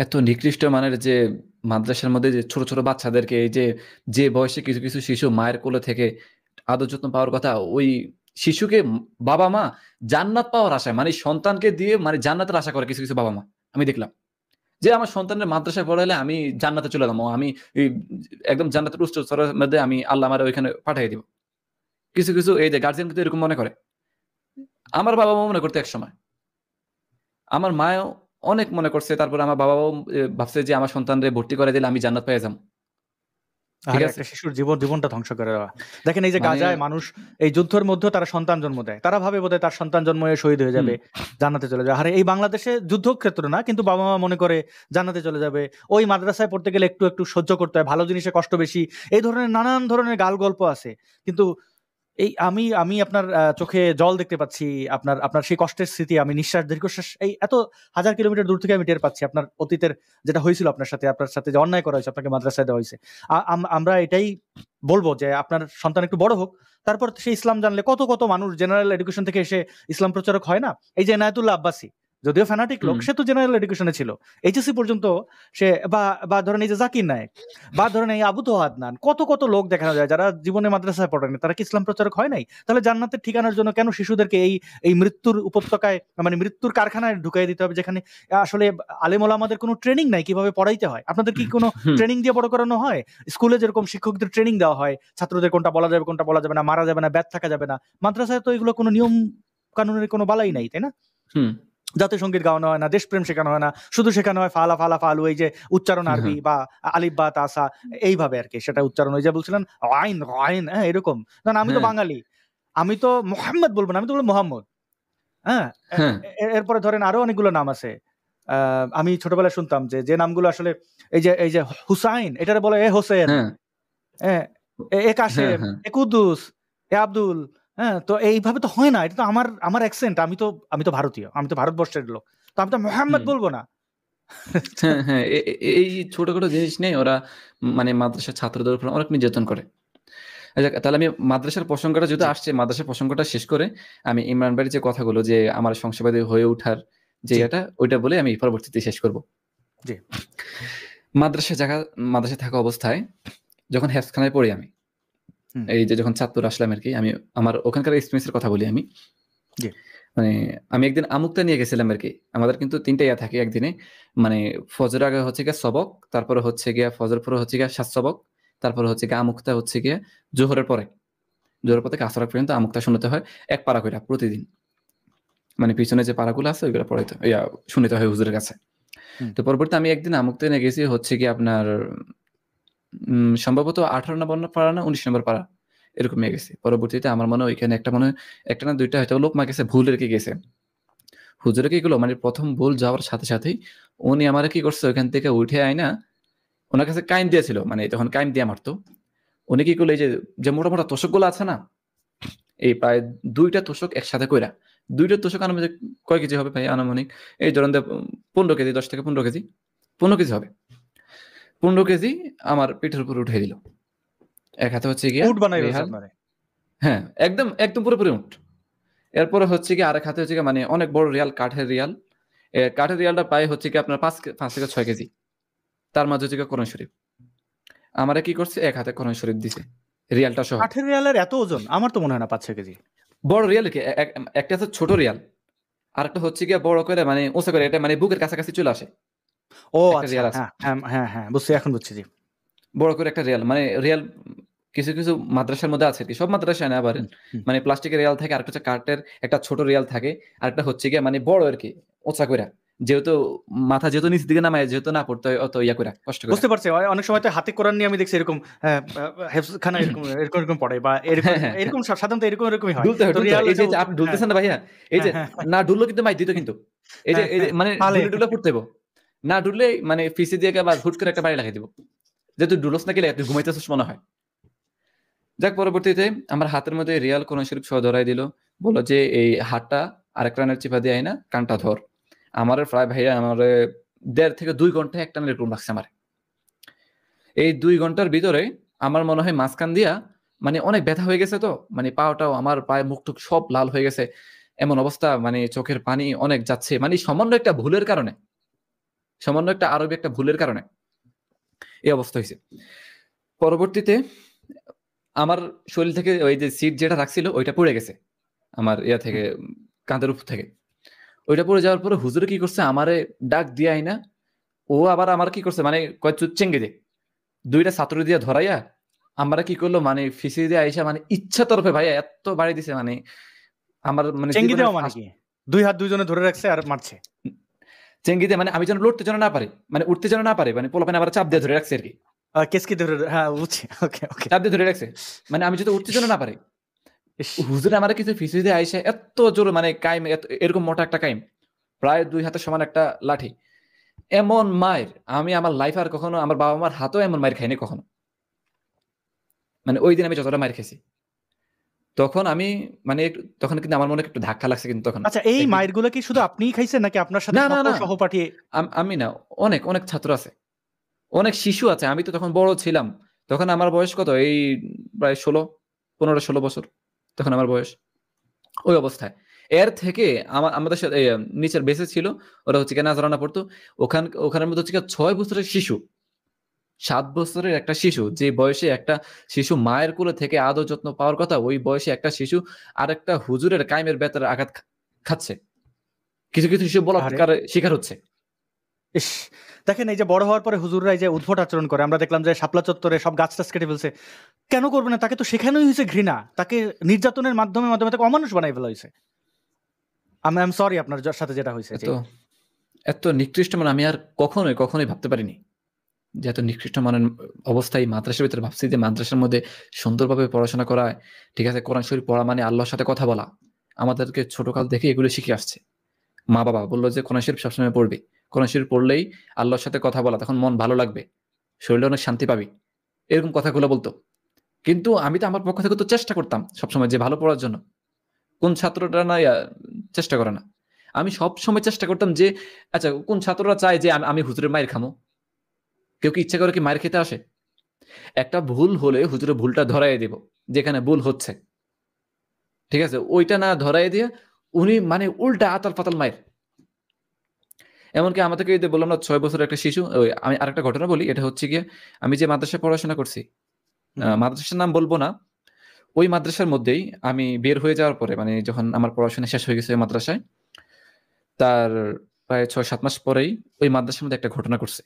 এত নিকৃষ্ট মানের যে মাদ্রাসার মধ্যে যে ছোট ছোট বাচ্চাদেরকে এই যে যে বয়সে কিছু কিছু শিশু মায়ের কোলে থেকে আদর যত্ন পাওয়ার কথা, ওই শিশুকে বাবা মা জান্নাত পাওয়ার আশায়, মানে সন্তানকে দিয়ে মানে জান্নাতের আশা করে কিছু কিছু বাবা মা আমি দেখলাম। যে আমার সন্তানের মাদ্রাসায় পড়াইলে আমি জান্নাতে চলে যাবো, আমি এই একদম জান্নাতের উচ্চ স্তরের মধ্যে আমি আল্লাহ আমার ওইখানে পাঠিয়ে দিব। কিছু কিছু এই যে গার্জিয়ান কিন্তু এরকম মনে করে। আমার বাবা মা মনে করতে এক সময়, আমার মাও অনেক মনে করছে, তারপর আমার বাবাও ভাবছে যে আমার সন্তানরে ভর্তি করে দিলে আমি জান্নাত পেয়ে যাবো। ঠিক আরে আছে, একটা শিশুর জীবনটা ধ্বংস করে দেওয়া। দেখেন এই যে মানে গাজায় মানুষ এই যুদ্ধের মধ্যেও তারা সন্তান জন্ম দেয়, তারা ভাবে বোধহয় তার সন্তান জন্ম হয়ে শহীদ হয়ে হুম যাবে, জান্নাতে চলে যাবে। আরে এই বাংলাদেশে যুদ্ধক্ষেত্র না, কিন্তু বাবা মা মনে করে জান্নাতে চলে যাবে। ওই মাদ্রাসায় পড়তে গেলে একটু একটু সহ্য করতে হয়, ভালো জিনিসে কষ্ট বেশি, এই ধরনের নানান ধরনের গাল গল্প আছে। কিন্তু এই আমি আমি আপনার চোখে জল দেখতে পাচ্ছি, আপনার আপনার সেই কষ্টের স্মৃতি, আমি নিঃশ্বাস দীর্ঘশ্বাস এই এত হাজার কিলোমিটার দূর থেকে আমি টের পাচ্ছি আপনার অতীতের যেটা হয়েছিল আপনার সাথে যে অন্যায় করা হয়েছে, আপনাকে মাদ্রাসায় দেওয়া হয়েছে। আমরা এটাই বলবো যে আপনার সন্তান একটু বড় হোক, তারপর সে ইসলাম জানলে কত কত মানুষ জেনারেল এডুকেশন থেকে এসে ইসলাম প্রচারক হয় না। এই যে এনায়েতুল্লাহ আব্বাসী, যদিও ফ্যানাটিক লোক, হুম সে তো জেনারেল এডুকেশনে ছিল, এইচএসসি পর্যন্ত সে, বা বা ধরেন এই যে জাকির নায়েক, বা ধরেন এই আবু তোহা আদনান, কত কত লোক দেখানো যায় যারা জীবনে মাদ্রাসায় পড়েনি, তারা কি ইসলাম প্রচারক হয় নাই? তাহলে জান্নাতের ঠিকানার জন্য কেন শিশুদেরকে এই এই মৃত্যুর উপত্যকায়, মানে মৃত্যুর কারখানায় ঢুকাই দিতে হবে, যেখানে আসলে আলেম ওলামাদের কোনো ট্রেনিং নাই কিভাবে পড়াইতে হয়? আপনাদের কি কোনো হুম ট্রেনিং দিয়ে বড় করানো হয়? স্কুলে যেরকম শিক্ষকদের ট্রেনিং দেওয়া হয়, ছাত্রদের কোনটা বলা যাবে কোনটা বলা যাবে না, মারা যাবে না, ব্যাত থাকা যাবে না, মাদ্রাসায় তো এগুলো কোনো নিয়ম কানুনের কোনো বালাই নাই, তাই না? হুম জাতীয় সঙ্গীত গাওয়ানো হয় না, দেশপ্রেম শেখানো হয় না, শুধু শেখানো হয় ফালা ফালা ফালু, এই যে উচ্চারণ হুম আরবি হুম বা আলিফ বা তাসা, এইভাবে আর কি সেটা উচ্চারণ। ওই যে বলছিলেন আইন আইন, হ্যাঁ এরকম। না না, আমি তো হ্যাঁ বাঙালি, আমি তো মোহাম্মদ বলবো না, আমি তো বলবো মোহাম্মদ। হ্যাঁ, হ্যাঁ এরপরে ধরেন আরো অনেকগুলো নাম আছে। আমি ছোটবেলায় শুনতাম যে যে নামগুলো আসলে, এই যে হুসাইন, এটারে বলে এ হোসেন, হ্যাঁ হ্যাঁ, এ হ্যাঁ কাশেম, হ্যাঁ এ কুদ্দুস, এ আব্দুল। হ্যাঁ, তো এইভাবে তো হয় না, এটা তো আমার আমার অ্যাকসেন্ট, আমি তো ভারতীয়, আমি তো ভারতবর্ষের লোক, তো আমি তো মোহাম্মদ হুম বলবো না। হ্যাঁ হ্যাঁ এই ছোটখাটো জিনিস নেই ওরা, মানে মাদ্রাসার ছাত্রদের উপর অনেক নির্যাতন করে। আচ্ছা, তাহলে আমি মাদ্রাসার প্রসঙ্গটা যেহেতু জি আসছে, মাদ্রাসার প্রসঙ্গটা শেষ করে আমি ইমরান ভাইয়ের যে কথাগুলো যে আমার সংশয়বাদী হয়ে ওঠার যে জি এটা, ওইটা বলে আমি পরবর্তীতে শেষ করব। জি মাদ্রাসায় জায়গা, মাদ্রাসায় থাকা অবস্থায় যখন হেফজখানায় পড়ি আমি, হুম এই যে যখন চাঁদপুর আসলাম আর কি, আমি আমার ওখানকার এক্সপিরিয়েন্সের কথা বলি আমি। জি মানে আমি একদিন আমুকটা নিয়ে গেছিলাম আর কি। আমাদের কিন্তু ৩টা ইয়া থাকে একদিনে, মানে ফজর আগে হচ্ছে গিয়ে সবক, তারপরে হচ্ছে গিয়া ফজর পরে হচ্ছে গিয়া সাত সবক, তারপরে হচ্ছে গিয়ে আমুকটা হচ্ছে গিয়ে জোহরের পরে, জোহরের পর থেকে আসর পর্যন্ত আমুকটা শুনতে হয় এক পারা কইরা প্রতিদিন। মানে পিছনে যে পারাগুলো আছে ওইগুলো পড়াইতে ইয়া শুনিতে হয় হুজুরের কাছে। হুম তো পরবর্তী আমি একদিন আমুকতে নিয়ে গেছি হচ্ছে গিয়ে আপনার সম্ভবত 18 নম্বর পারা না 19 নম্বর পারা, এরকম নিয়ে গেছি। পরবর্তীতে আমার মনে হয় ওইখানে একটা মনে হয় একটা না ২টা হয়তো লোক মা গেছে ভুল রেখে গেছে। হুজুরে কি করলো, মানে ১ম ভুল যাওয়ার সাথে সাথেই উনি আমারে কি করছে, ওইখান থেকে উঠে আইনা উনার কাছে কাইম দিয়েছিল, মানে তখন কাইম দিয়ে মারতো। উনি কি করলো, এই যে যে মোটা মোটা তোশকগুলো আছে না, এই প্রায় ২টা তোশক একসাথে কইরা, ২টা তোশক আনুমানিক কয় কেজি হবে ভাই আনুমানিক? এই ধরেন যে ১৫ কেজি, ১০ থেকে ১৫ কেজি, ১৫ কেজি হবে। ১৫ কেজি আমার পিঠের উপর উঠিয়ে দিল। এক হাতে হচ্ছে গিয়া উট বানাই ফেলছে রেহাল, আপনারে। হ্যাঁ, একদম একদম পুরোপুরি উট। এরপরে হচ্ছে গিয়ে আরেক হাতে হচ্ছে গিয়ে মানে অনেক বড় রিয়াল, কাঠের রিয়াল। কাঠের রিয়ালটা প্রায় হচ্ছে গিয়ে আপনার ৫ থেকে ৬ কেজি। তার মাঝে হচ্ছে গিয়ে কোরআন শরীফ। আমারে কি করছে, এক হাতে কোরআন শরীফ দিছে, রিয়ালটা সহ। কাঠের রিয়ালের এত ওজন? আমার তো মনে হয় না ৫-৬ কেজি। বড় রিয়াল কি, একটা হচ্ছে ছোট রিয়াল, আরেকটা হচ্ছে গিয়ে বড় করে মানে উঁচা করে, এটা মানে বুকের কাছাকাছি চলে আসে। ও একটা আচ্ছা, রিয়াল আছে হ্যাঁ হ্যাঁ হ্যাঁ হ্যাঁ, বুঝছি, এখন বুঝছি, জি। বড় করে একটা রিয়াল, মানে রিয়াল কিছু কিছু মাদ্রাসার মধ্যে আছে আর কি, সব মাদ্রাসায় না আবার, হুম হুম মানে প্লাস্টিকের রিয়াল থাকে, আরেকটা হচ্ছে কাঠের একটা ছোট রিয়াল থাকে, আরেকটা হচ্ছে গিয়ে মানে বড় আর কি, উঁচা কইরা, যেহেতু মাথা যেহেতু নিচের দিকে নামায়, যেহেতু না পড়তে হয় অত ইয়া কইরা, কষ্ট কইরা। বুঝতে পারছি। অনেক সময় তো হাতে কোরআন নিয়ে আমি দেখছি এরকম, হেফজখানা এরকম এরকম এরকম পড়ে, বা এরকম হ্যাঁ হ্যাঁ হ্যাঁ, এরকম সাধারণত এরকম এরকমই হয়। ঢুলতে হয় তো ঢুলতে হয়, রিয়াল এই এসে যে আপনি হ্যাঁ ঢুলতেছেন না ভাইয়া, এই যে হ্যাঁ হ্যাঁ না ঢুললো কিন্তু মাই দিত কিন্তু, এই যে হ্যাঁ হ্যাঁ, মানে পালে। ঢুলে ঢুলে পড়তে হইব, না ঢুললে মানে ফিসে দিয়ে বা হুট করে একটা বাড়ি লাগাই দিব, যেহেতু ডুলস না গেলে তুই ঘুমাইতেছিস মনে হয়। যাক, পরবর্তীতে আমার হাতের মধ্যে রিয়াল কোরআন শরীফ সহ ধরাই দিল, বললো যে এই হাতটা আরেক রানের চিপা দিয়ে আয় না, কানটা ধর। আমার প্রায় ভাইয়া আমার ১.৫ থেকে ২ ঘন্টা এক টানে এরকম লাগছে আমার। এই ২ ঘন্টার ভিতরে আমার মনে হয় মাঝখান দিয়া মানে অনেক ব্যথা হয়ে গেছে, তো মানে পাওটাও আমার পায়ে মুখ টুক সব লাল হয়ে গেছে, এমন অবস্থা, মানে চোখের পানি অনেক যাচ্ছে, মানে সামান্য একটা ভুলের কারণে সামান্য একটা আরবি একটা ভুলের কারণে এই অবস্থা হয়েছে। পরবর্তীতে আমার শরীর থেকে ওই যে সিট যেটা রাখছিল ওইটা পড়ে গেছে আমার ইয়া থেকে, কাঁধের উপর থেকে। ওইটা পড়ে যাওয়ার পরে হুজুরে কি করছে, আমারে ডাক দিয়ে আইনা ও আবার আমার কি করছে মানে কয় চেঙ্গে দে, দুইটা ছাত্র দিয়ে ধরাইয়া আমরা কি করলো মানে ফিসি দিয়ে আইসা মানে ইচ্ছা তরফে ভাইয়া এত বাড়ি দিছে মানে আমার মানে চেঙ্গি জীবনের দেওয়া মানে কি? দুই হাত দুইজনে ধরে রাখছে আর মারছে? চেঙ্গি দিয়ে মানে আমি যেন লড়তে যেন না পারি, মানে উঠতে যেন না পারি, মানে পোলাপানে আবার চাপ দিয়ে ধরে রাখছে আর কি, কেসকি ধরে, হ্যাঁ বুঝছি, ওকে ওকে। চাপ দিয়ে ধরে রাখছে মানে আমি যদি উঠতে যেন না পারি। হুজুরে আমার কিছু ফিসি দিয়ে আইসা এত জোরে মানে কাইম এরকম মোটা একটা কাইম, প্রায় 2 হাতের সমান একটা লাঠি, এমন মায়ের আমি আমার লাইফ আর কখনো আমার বাবা মার হাতেও এমন মায়ের খাইনি কখনো। মানে ওই দিন আমি যতটা মায়ের খেয়েছি তখন আমি মানে তখন কিন্তু আমার মনে একটু ধাক্কা লাগছে কিন্তু তখন। আচ্ছা, এই মায়ের গুলো কি শুধু আপনিই খাইছেন নাকি আপনার সাথে না না সকল না সহপাঠী? আমি না, অনেক অনেক ছাত্র আছে, অনেক শিশু আছে। আমি তো তখন বড় ছিলাম, তখন আমার বয়স কত, এই প্রায় 15-16 বছর তখন আমার বয়স। ওই অবস্থায় এর থেকে আমাদের সাথে নিচের বেসে ছিল, ওরা হচ্ছে কি নাজরানা পড়তো, ওখানের মধ্যে হচ্ছে 6 বছরের শিশু, 7 বছরের একটা শিশু, যে বয়সে একটা শিশু মায়ের কোলে থেকে আদর যত্ন পাওয়ার কথা, ওই বয়সে একটা শিশু আর একটা হুজুরের কায়েমের বেতার আঘাত খাচ্ছে, কিছু কিছু শিশু আরে বলাৎকার শিকার হচ্ছে। ইস, দেখেন এই যে বড় হওয়ার পরে হুজুররা এই যে উদ্ভট আচরণ করে, আমরা দেখলাম যে শাপলা চত্বরে সব গাছ টাছ কেটে ফেলছে। কেন করবে না? তাকে তো শেখানোই হয়েছে ঘৃণা, তাকে নির্যাতনের মাধ্যমে মাধ্যমে তাকে অমানুষ বানাই ফেলা হয়েছে। আমি আই এম সরি আপনার সাথে যেটা হয়েছে। এত এত নিকৃষ্ট মানে আমি আর কখনোই কখনোই ভাবতে পারিনি যে এত নিকৃষ্ট মানের অবস্থায় মাদ্রাসার ভিতরে। ভাবছি যে মাদ্রাসার মধ্যে সুন্দরভাবে পড়াশোনা করায়, ঠিক আছে, কোরআন শরীফ পড়া মানে আল্লাহর সাথে কথা বলা, আমাদেরকে ছোটকাল থেকে এগুলো শিখে আসছে। মা বাবা বললো যে কোরআন শরীফ সবসময় পড়বি, কোরআন শরীফ পড়লেই আল্লাহর সাথে কথা বলা, তখন মন ভালো লাগবে, শরীরে অনেক শান্তি পাবি, এরকম কথাগুলো বলতো। কিন্তু আমি তো আমার পক্ষ থেকে তো চেষ্টা করতাম সবসময় যে ভালো পড়ার জন্য। কোন ছাত্রটা না চেষ্টা করে না? আমি সব সময় চেষ্টা করতাম যে আচ্ছা কোন ছাত্ররা চায় যে আমি হুজুরের মায়ের খামো? কেউ কি ইচ্ছা করে কি মায়ের খেতে আসে? একটা ভুল হলে হুজুরের ভুলটা ধরাই দেব, যেখানে ভুল হচ্ছে, ঠিক আছে, ওইটা না ধরাই দিয়ে উনি মানে উল্টা আতাল পাতাল মায়ের। এমনকি আমাদেরকে এই যে বললাম না 6 বছরের একটা শিশু, আমি আরেকটা ঘটনা বলি, এটা হচ্ছে গিয়ে আমি যে মাদ্রাসায় পড়াশোনা করছি, মাদ্রাসার নাম বলবো না, ওই মাদ্রাসার মধ্যেই আমি বের হয়ে যাওয়ার পরে মানে যখন আমার পড়াশোনা শেষ হয়ে গেছে ওই মাদ্রাসায়, তার প্রায় 6-7 মাস পরেই ওই মাদ্রাসার মধ্যে একটা ঘটনা ঘটছে।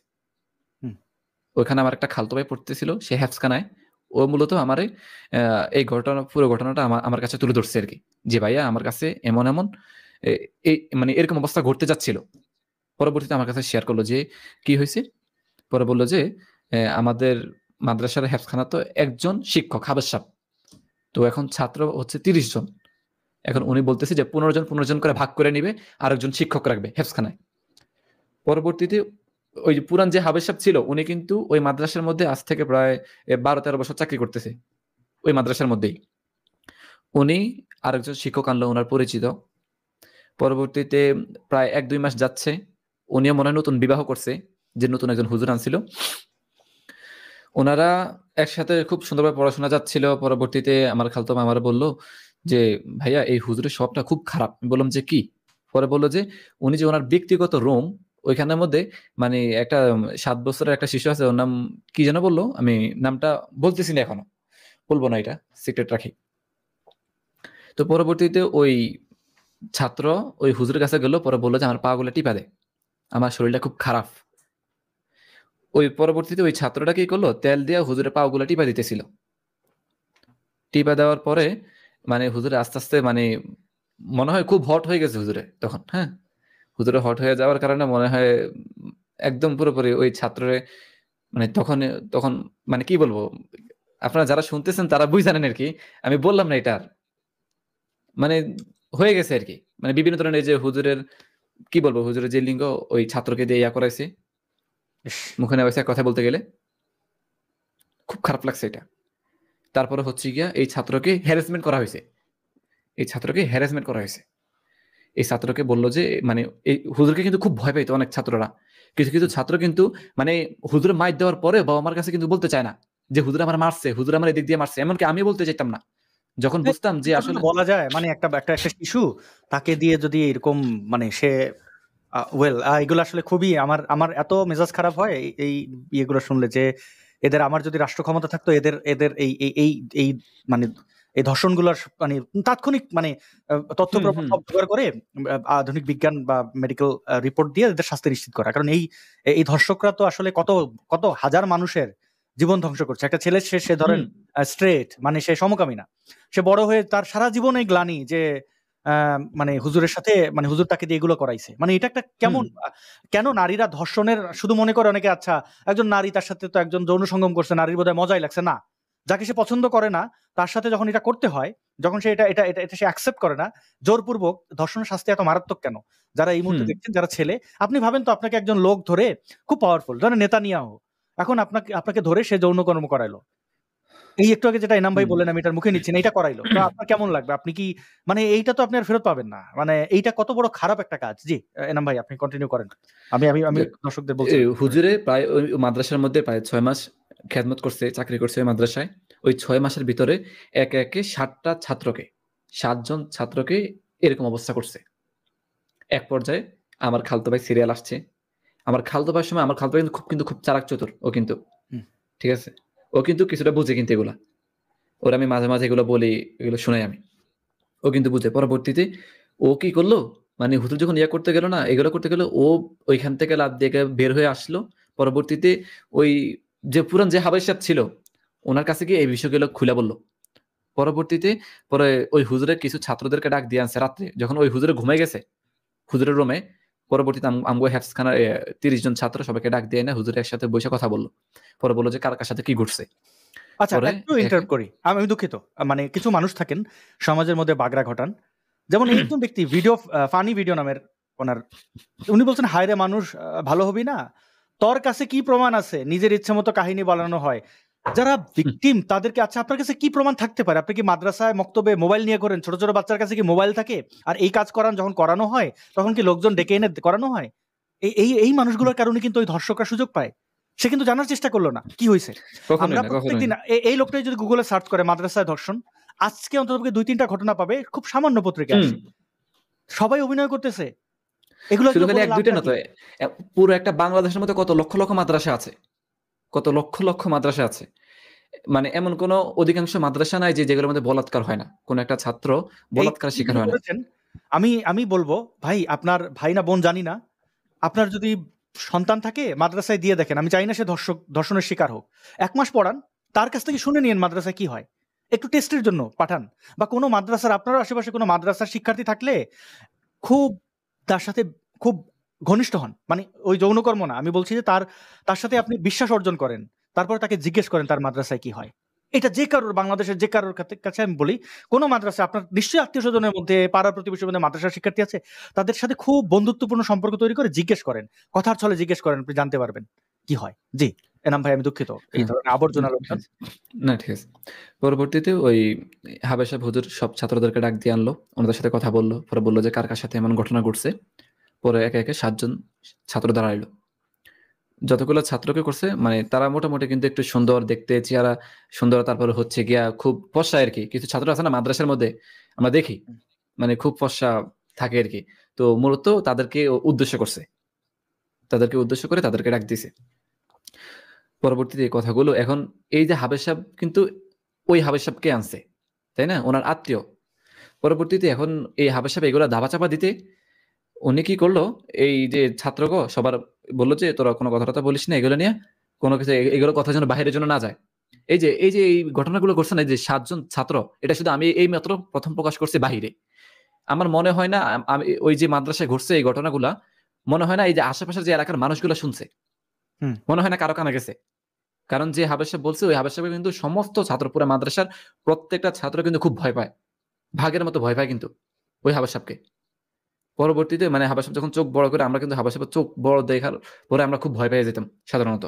ওইখানে আমার একটা খালতো ভাই পড়তেছিল, সে হেফজখানায়। ও মূলত আমার এই ঘটনা, পুরো ঘটনাটা আমার কাছে তুলে ধরছে আর কি, যে ভাইয়া আমার কাছে এমন এমন এই মানে এরকম অবস্থা ঘটতে যাচ্ছিল। পরবর্তীতে আমার কাছে শেয়ার করলো যে কি হয়েছে। পরে বললো যে আমাদের মাদ্রাসার হেফজখানা তো একজন শিক্ষক হাবেজ সাহেব, তো এখন ছাত্র হচ্ছে 30 জন। এখন উনি বলতেছে যে 15 জন 15 জন করে ভাগ করে নিবে, আরেকজন শিক্ষক রাখবে হেফজখানায়। পরবর্তীতে ওই যে পুরান যে হাবেজ সাহেব ছিল উনি কিন্তু ওই মাদ্রাসার মধ্যে আজ থেকে প্রায় 12-13 বছর চাকরি করতেছে ওই মাদ্রাসার মধ্যেই। উনি আরেকজন শিক্ষক আনলো, ওনার পরিচিত। পরবর্তীতে প্রায় 1-2 মাস যাচ্ছে, উনিও মনে হয় নতুন বিবাহ করছে, যে নতুন একজন হুজুর আনছিল। ওনারা একসাথে খুব সুন্দরভাবে পড়াশোনা যাচ্ছিল। পরবর্তীতে আমার খালতো মামা আমার বললো যে ভাইয়া এই হুজুরের স্বভাবটা খুব খারাপ। আমি বললাম যে কি? পরে বললো যে উনি যে ওনার ব্যক্তিগত রুম, ওইখানের মধ্যে মানে একটা 7 বছরের একটা শিশু আছে, ওর নাম কি যেন বললো, আমি নামটা বলতেছি না এখনো, বলবো না, এটা সিক্রেট রাখি। তো পরবর্তীতে ওই ছাত্র ওই হুজুরের কাছে গেল, পরে বললো যে আমার পা গুলো টিপা দে, আমার শরীরটা খুব খারাপ। ওই পরবর্তীতে ওই ছাত্রটা কি করলো, তেল দিয়ে হুজুরের পা গুলো টিপা দিতেছিল। টিপা দেওয়ার পরে মানে হুজুরে আস্তে আস্তে মানে মনে হয় খুব হট হয়ে গেছে হুজুরে তখন। হ্যাঁ, হুজুরে হট হয়ে যাওয়ার কারণে মনে হয় একদম পুরোপুরি ওই ছাত্রে মানে তখন তখন মানে কি বলবো, আপনারা যারা শুনতেছেন তারা বুঝ জানেন আর কি, আমি বললাম না এটা আর, মানে হয়ে গেছে আর কি। মানে বিভিন্ন ধরনের এই যে হুজুরের কি বলবো, হুজুরের যে লিঙ্গ ওই ছাত্রকে দিয়ে ইয়া করাইছে, মুখে নেওয়া কথা বলতে গেলে খুব খারাপ লাগছে এটা। তারপরে হচ্ছে গিয়া এই ছাত্রকে হ্যারাসমেন্ট করা হয়েছে, এই ছাত্রকে হ্যারাসমেন্ট করা হয়েছে। এই ছাত্রকে বললো যে মানে এই হুজুরকে কিন্তু খুব ভয় পাইতো অনেক ছাত্ররা। কিছু কিছু ছাত্র কিন্তু মানে হুজুরে মাইর দেওয়ার পরে বাবা আমার কাছে কিন্তু বলতে চায় না যে হুজুর আমার মারছে, হুজুর আমার এদিক দিয়ে মারছে, এমনকি আমি বলতে চাইতাম না যখন বুঝতাম যে এই কথাটা আসলে বলা যায়? মানে একটা একটা একটা শিশু, তাকে দিয়ে যদি এরকম মানে সে ওয়েল, এগুলো আসলে খুবই আমার আমার এত মেজাজ খারাপ হয় এই ইয়েগুলো শুনলে, যে এদের, আমার যদি রাষ্ট্র ক্ষমতা থাকতো, এদের এদের এই এই এই এই মানে এই ধর্ষণগুলোর মানে তাৎক্ষণিক মানে তথ্য হুম, প্রমাণ হুম, সব জোগাড় করে আধুনিক বিজ্ঞান বা মেডিকেল রিপোর্ট দিয়ে এদের শাস্তি নিশ্চিত করা। কারণ এই ধর্ষকরা তো আসলে কত কত হাজার মানুষের জীবন ধ্বংস করছে। একটা ছেলে, সে সে ধরেন হুম, স্ট্রেট, মানে সে সমকামী না, সে বড় হয়ে তার সারা জীবন এই গ্লানি যে মানে হুজুরের সাথে, মানে হুজুর তাকে দিয়ে এগুলো করাইছে। মানে এটা একটা হুম, কেমন কেন নারীরা ধর্ষণের শুধু মনে করে অনেকে, আচ্ছা একজন নারী তার সাথে তো একজন যৌন সঙ্গম করছে, নারীর বোধহয় মজাই লাগছে না। যাকে সে পছন্দ করে না তার সাথে যখন এটা করতে হয়, যখন সে এটা এটা এটা এটা সে অ্যাকসেপ্ট করে না, জোরপূর্বক, ধর্ষণের শাস্তি এত মারাত্মক কেন? যারা এই মুহূর্তে হুম, দেখছেন, যারা ছেলে, আপনি ভাবেন তো আপনাকে একজন লোক ধরে, খুব পাওয়ারফুল, ধরেন নেতানিয়াহু, এখন আপনাকে আপনাকে ধরে সে যৌনকর্ম করাইলো, এই একটু আগে যেটা এনাম ভাই হুম। বললেন, আমি এটার মুখে নিচ্ছি না, এটা করাইলো, তো আপনার কেমন লাগবে? আপনি কি, মানে এইটা তো আপনি আর ফেরত পাবেন না। মানে এইটা কত বড় খারাপ একটা কাজ। জি, এনাম ভাই আপনি কন্টিনিউ করেন। আমি আমি আমি যাক, দর্শকদের বলছিলাম। হুজুরে প্রায় ওই মাদ্রাসার মধ্যে প্রায় 6 মাস খেদমত করছে, চাকরি করছে ওই মাদ্রাসায়। ওই 6 মাসের ভিতরে একে একে 7 জন ছাত্রকে এরকম অবস্থা করছে। এক পর্যায়ে আমার খালতো ভাই সিরিয়াল আসছে। আমার খালতো ভাইয়ের সময়, আমার খালতো ভাই কিন্তু খুব চালাক চতুর ও কিন্তু, হুম। ঠিক আছে, ও কিন্তু কিছুটা বুঝে কিন্তু এগুলা, ওর আমি মাঝে মাঝে এগুলো বলি, এগুলো শোনাই আমি, ও কিন্তু বুঝে। পরবর্তীতে ও কি করলো, মানে হুজুর যখন ইয়া করতে গেল না, এগুলো করতে গেল, ও ওইখান থেকে লাফ দিয়ে বের হয়ে আসলো। পরবর্তীতে ওই যে পুরান যে হাবাই সাহেব ছিল, ওনার কাছে গিয়ে এই বিষয়গুলো খুলে বললো। পরবর্তীতে পরে ওই হুজুরের কিছু ছাত্রদেরকে ডাক দিয়ে আনছে রাত্রে, যখন ওই হুজুরে ঘুমাই গেছে হুজুরের রুমে। পরবর্তীতে আমগো হেফজখানার 30 জন ছাত্র সবাইকে ডাক দিয়ে এনে হুজুরের একসাথে বসে কথা বললো। পরে বললো যে কার কার সাথে কি ঘটছে। আচ্ছা, পরে একটু ইন্টারাপ্ট করি, আমি দুঃখিত। মানে কিছু মানুষ থাকেন সমাজের মধ্যে বাগড়া ঘটান, যেমন এই একজন ব্যক্তি, ভিডিও ফানি ভিডিও নামের ওনার, উনি বলছেন, হায় রে মানুষ, ভালো হবি না, তোর কাছে কি প্রমাণ আছে? নিজের ইচ্ছে মতো কাহিনী বানানো হয়। যারা ভিকটিম তাদেরকে, আচ্ছা আপনার কাছে কি প্রমাণ থাকতে পারে? আপনি কি মাদ্রাসায় মক্তবে মোবাইল নিয়ে করেন? ছোট ছোট বাচ্চার কাছে কি মোবাইল থাকে? আর এই কাজ করান, যখন করানো হয় তখন কি লোকজন ডেকে এনে করানো হয়? এই এই এই মানুষগুলোর কারণে কিন্তু ওই ধর্ষকরা সুযোগ পায়। সে কিন্তু জানার চেষ্টা করলো না কি হয়েছে। কখনোই আমরা না, কখনোই প্রত্যেকদিন না। এই লোকটাই যদি গুগলে সার্চ করে মাদ্রাসায় ধর্ষণ, আজকে অন্তত 2-3টা ঘটনা পাবে, খুব সামান্য পত্রিকায় হুম। আসে। সবাই অভিনয় করতেছে। এগুলো শুধু এগুলো খালি বলে এক দুইটা লাভটা না তো, কি? পুরো একটা বাংলাদেশের মধ্যে কত লক্ষ লক্ষ মাদ্রাসা আছে, কত লক্ষ লক্ষ মাদ্রাসা আছে। মানে এমন কোনো অধিকাংশ মাদ্রাসা নাই যে যেগুলোর মধ্যে বলাৎকার হয় না, কোনো একটা ছাত্র এই বলাৎকার শিকার যিনি হয় না। করেছেন, আমি আমি বলবো, ভাই আপনার ভাই না বোন জানি না, আপনার যদি সন্তান থাকে মাদ্রাসায় দিয়ে দেখেন। আমি চাই না সে ধর্ষণের শিকার হোক। 1 মাস পড়ান, তার কাছ থেকে শুনে নিন মাদ্রাসায় কি হয়, একটু টেস্টের জন্য পাঠান। বা কোনো মাদ্রাসার, আপনার আশেপাশে কোনো মাদ্রাসার শিক্ষার্থী থাকলে খুব তার সাথে খুব ঘনিষ্ঠ হন। মানে ওই যৌনকর্ম না, আমি বলছি যে তার তার সাথে আপনি বিশ্বাস অর্জন করেন। তারপরে তাকে জিজ্ঞেস করেন তার মাদ্রাসায় কি হয়। এটা যে কারোর, বাংলাদেশের যে কারোর কাছে আমি বলি, কোনো মাদ্রাসা, আপনার নিশ্চয়ই আত্মীয়-স্বজনের মধ্যে, পাড়ার প্রতিবেশীর মধ্যে মাদ্রাসার শিক্ষার্থী আছে। তাদের সাথে খুব বন্ধুত্বপূর্ণ সম্পর্ক তৈরি করে জিজ্ঞেস করেন। কথার ছলে জিজ্ঞেস করেন, আপনি জানতে পারবেন কি হয়। জি, এনাম ভাই আমি দুঃখিত এই হ্যাঁ, ধরনের আবর্জনা ঠিক লোকজন। আছে। না, ঠিক আছে। পরবর্তীতে ওই হাবেশ সাহেব হুজুর সব ছাত্রদেরকে ডাক দিয়ে আনলো। ওনাদের সাথে কথা বলল। পরে বলল যে কার কার সাথে এমন ঘটনা ঘটছে। পরে একে একে 7 জন ছাত্র দাঁড়াইলো। যতগুলো ছাত্রকে করছে মানে তারা মোটামুটি কিন্তু একটু সুন্দর দেখতে, চেহারা সুন্দর, তারপরে হচ্ছে গিয়া খুব ফর্সা আরকি। কিছু ছাত্র আছে না মাদ্রাসার মধ্যে আমরা দেখি, মানে খুব ফর্সা থাকে আরকি। তো মূলত তাদেরকে উদ্দেশ্য করছে। তাদেরকে উদ্দেশ্য করে তাদেরকে ডাক দিছে। পরবর্তীতে এই কথাগুলো এখন, এই যে হাবেশ সাহেব কিন্তু ওই হাবেশ সাহেবকে আনছে, তাই না? ওনার আত্মীয়। পরবর্তীতে এখন এই হাবেশ সাহেব এগুলা ধামাচাপা দিতে উনি কি করলো, এই যে ছাত্রকে সবার বললো যে তোরা কোনো কথা টথা বলিস না এগুলো নিয়ে, কোনো কিছু এগুলো কথা যেন বাইরের জন্য না যায়। এই যে এই ঘটনাগুলো ঘটছে না, এই যে 7 জন ছাত্র, এটা শুধু আমি এই মাত্র প্রথম প্রকাশ করছি বাহিরে। আমার মনে হয় না আমি ওই যে মাদ্রাসায় ঘটছে এই ঘটনাগুলা, মনে হয় না এই যে আশেপাশের যে এলাকার মানুষগুলো শুনছে, হুম। মনে হয় না কারো কানে গেছে। কারণ যে হাবেশ সাহেব বলছে, ওই হাবেশ সাহেব কিন্তু সমস্ত ছাত্র, পুরো মাদ্রাসার প্রত্যেকটা ছাত্র কিন্তু খুব ভয় পায়, ভাগের মতো ভয় পায় কিন্তু ওই হাবেশ সাহেবকে। পরবর্তীতে মানে হাবেশ সাহেব যখন চোখ বড় করে, আমরা কিন্তু হাবেশ সাহেবের চোখ বড় দেখার পরে আমরা খুব ভয় পেয়ে যেতাম সাধারণত।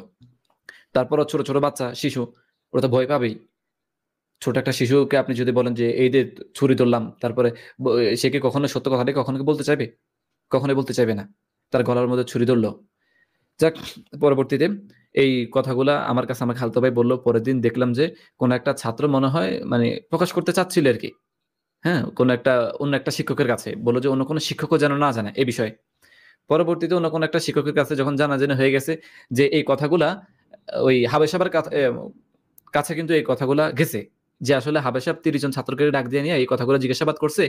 তারপরও ছোট ছোট বাচ্চা শিশু, ওরা তো ভয় পাবেই। ছোট একটা শিশুকে আপনি যদি বলেন যে এই যে ছুরি ধরলাম, তারপরে সে কি কখনো সত্য কথাটাকে কখনো কি বলতে চাইবে? কখনোই বলতে চাইবে না। তার গলার মধ্যে ছুরি ধরলো। যাক, পরবর্তীতে এই কথাগুলা আমার কাছে আমার খালাতো ভাই বলল। পরের দিন দেখলাম যে কোন একটা ছাত্র মনে হয় মানে প্রকাশ করতে চাচ্ছিল আরকি। হ্যাঁ? কোন একটা অন্য একটা শিক্ষকের কাছে বলল যে অন্য কোন শিক্ষকও যেন না জানে এ বিষয়ে। পরবর্তীতে অন্য কোনো একটা শিক্ষকের কাছে যখন জানাজানি হয়ে গেছে যে এই কথাগুলা ওই হাবেশ সাহেবের কাছে কিন্তু এই কথাগুলা গেছে, যে আসলে হাবেশ সাহেব 30 জন ছাত্রকে ডাক দিয়ে নিয়ে এই কথাগুলো জিজ্ঞাসাবাদ করছে,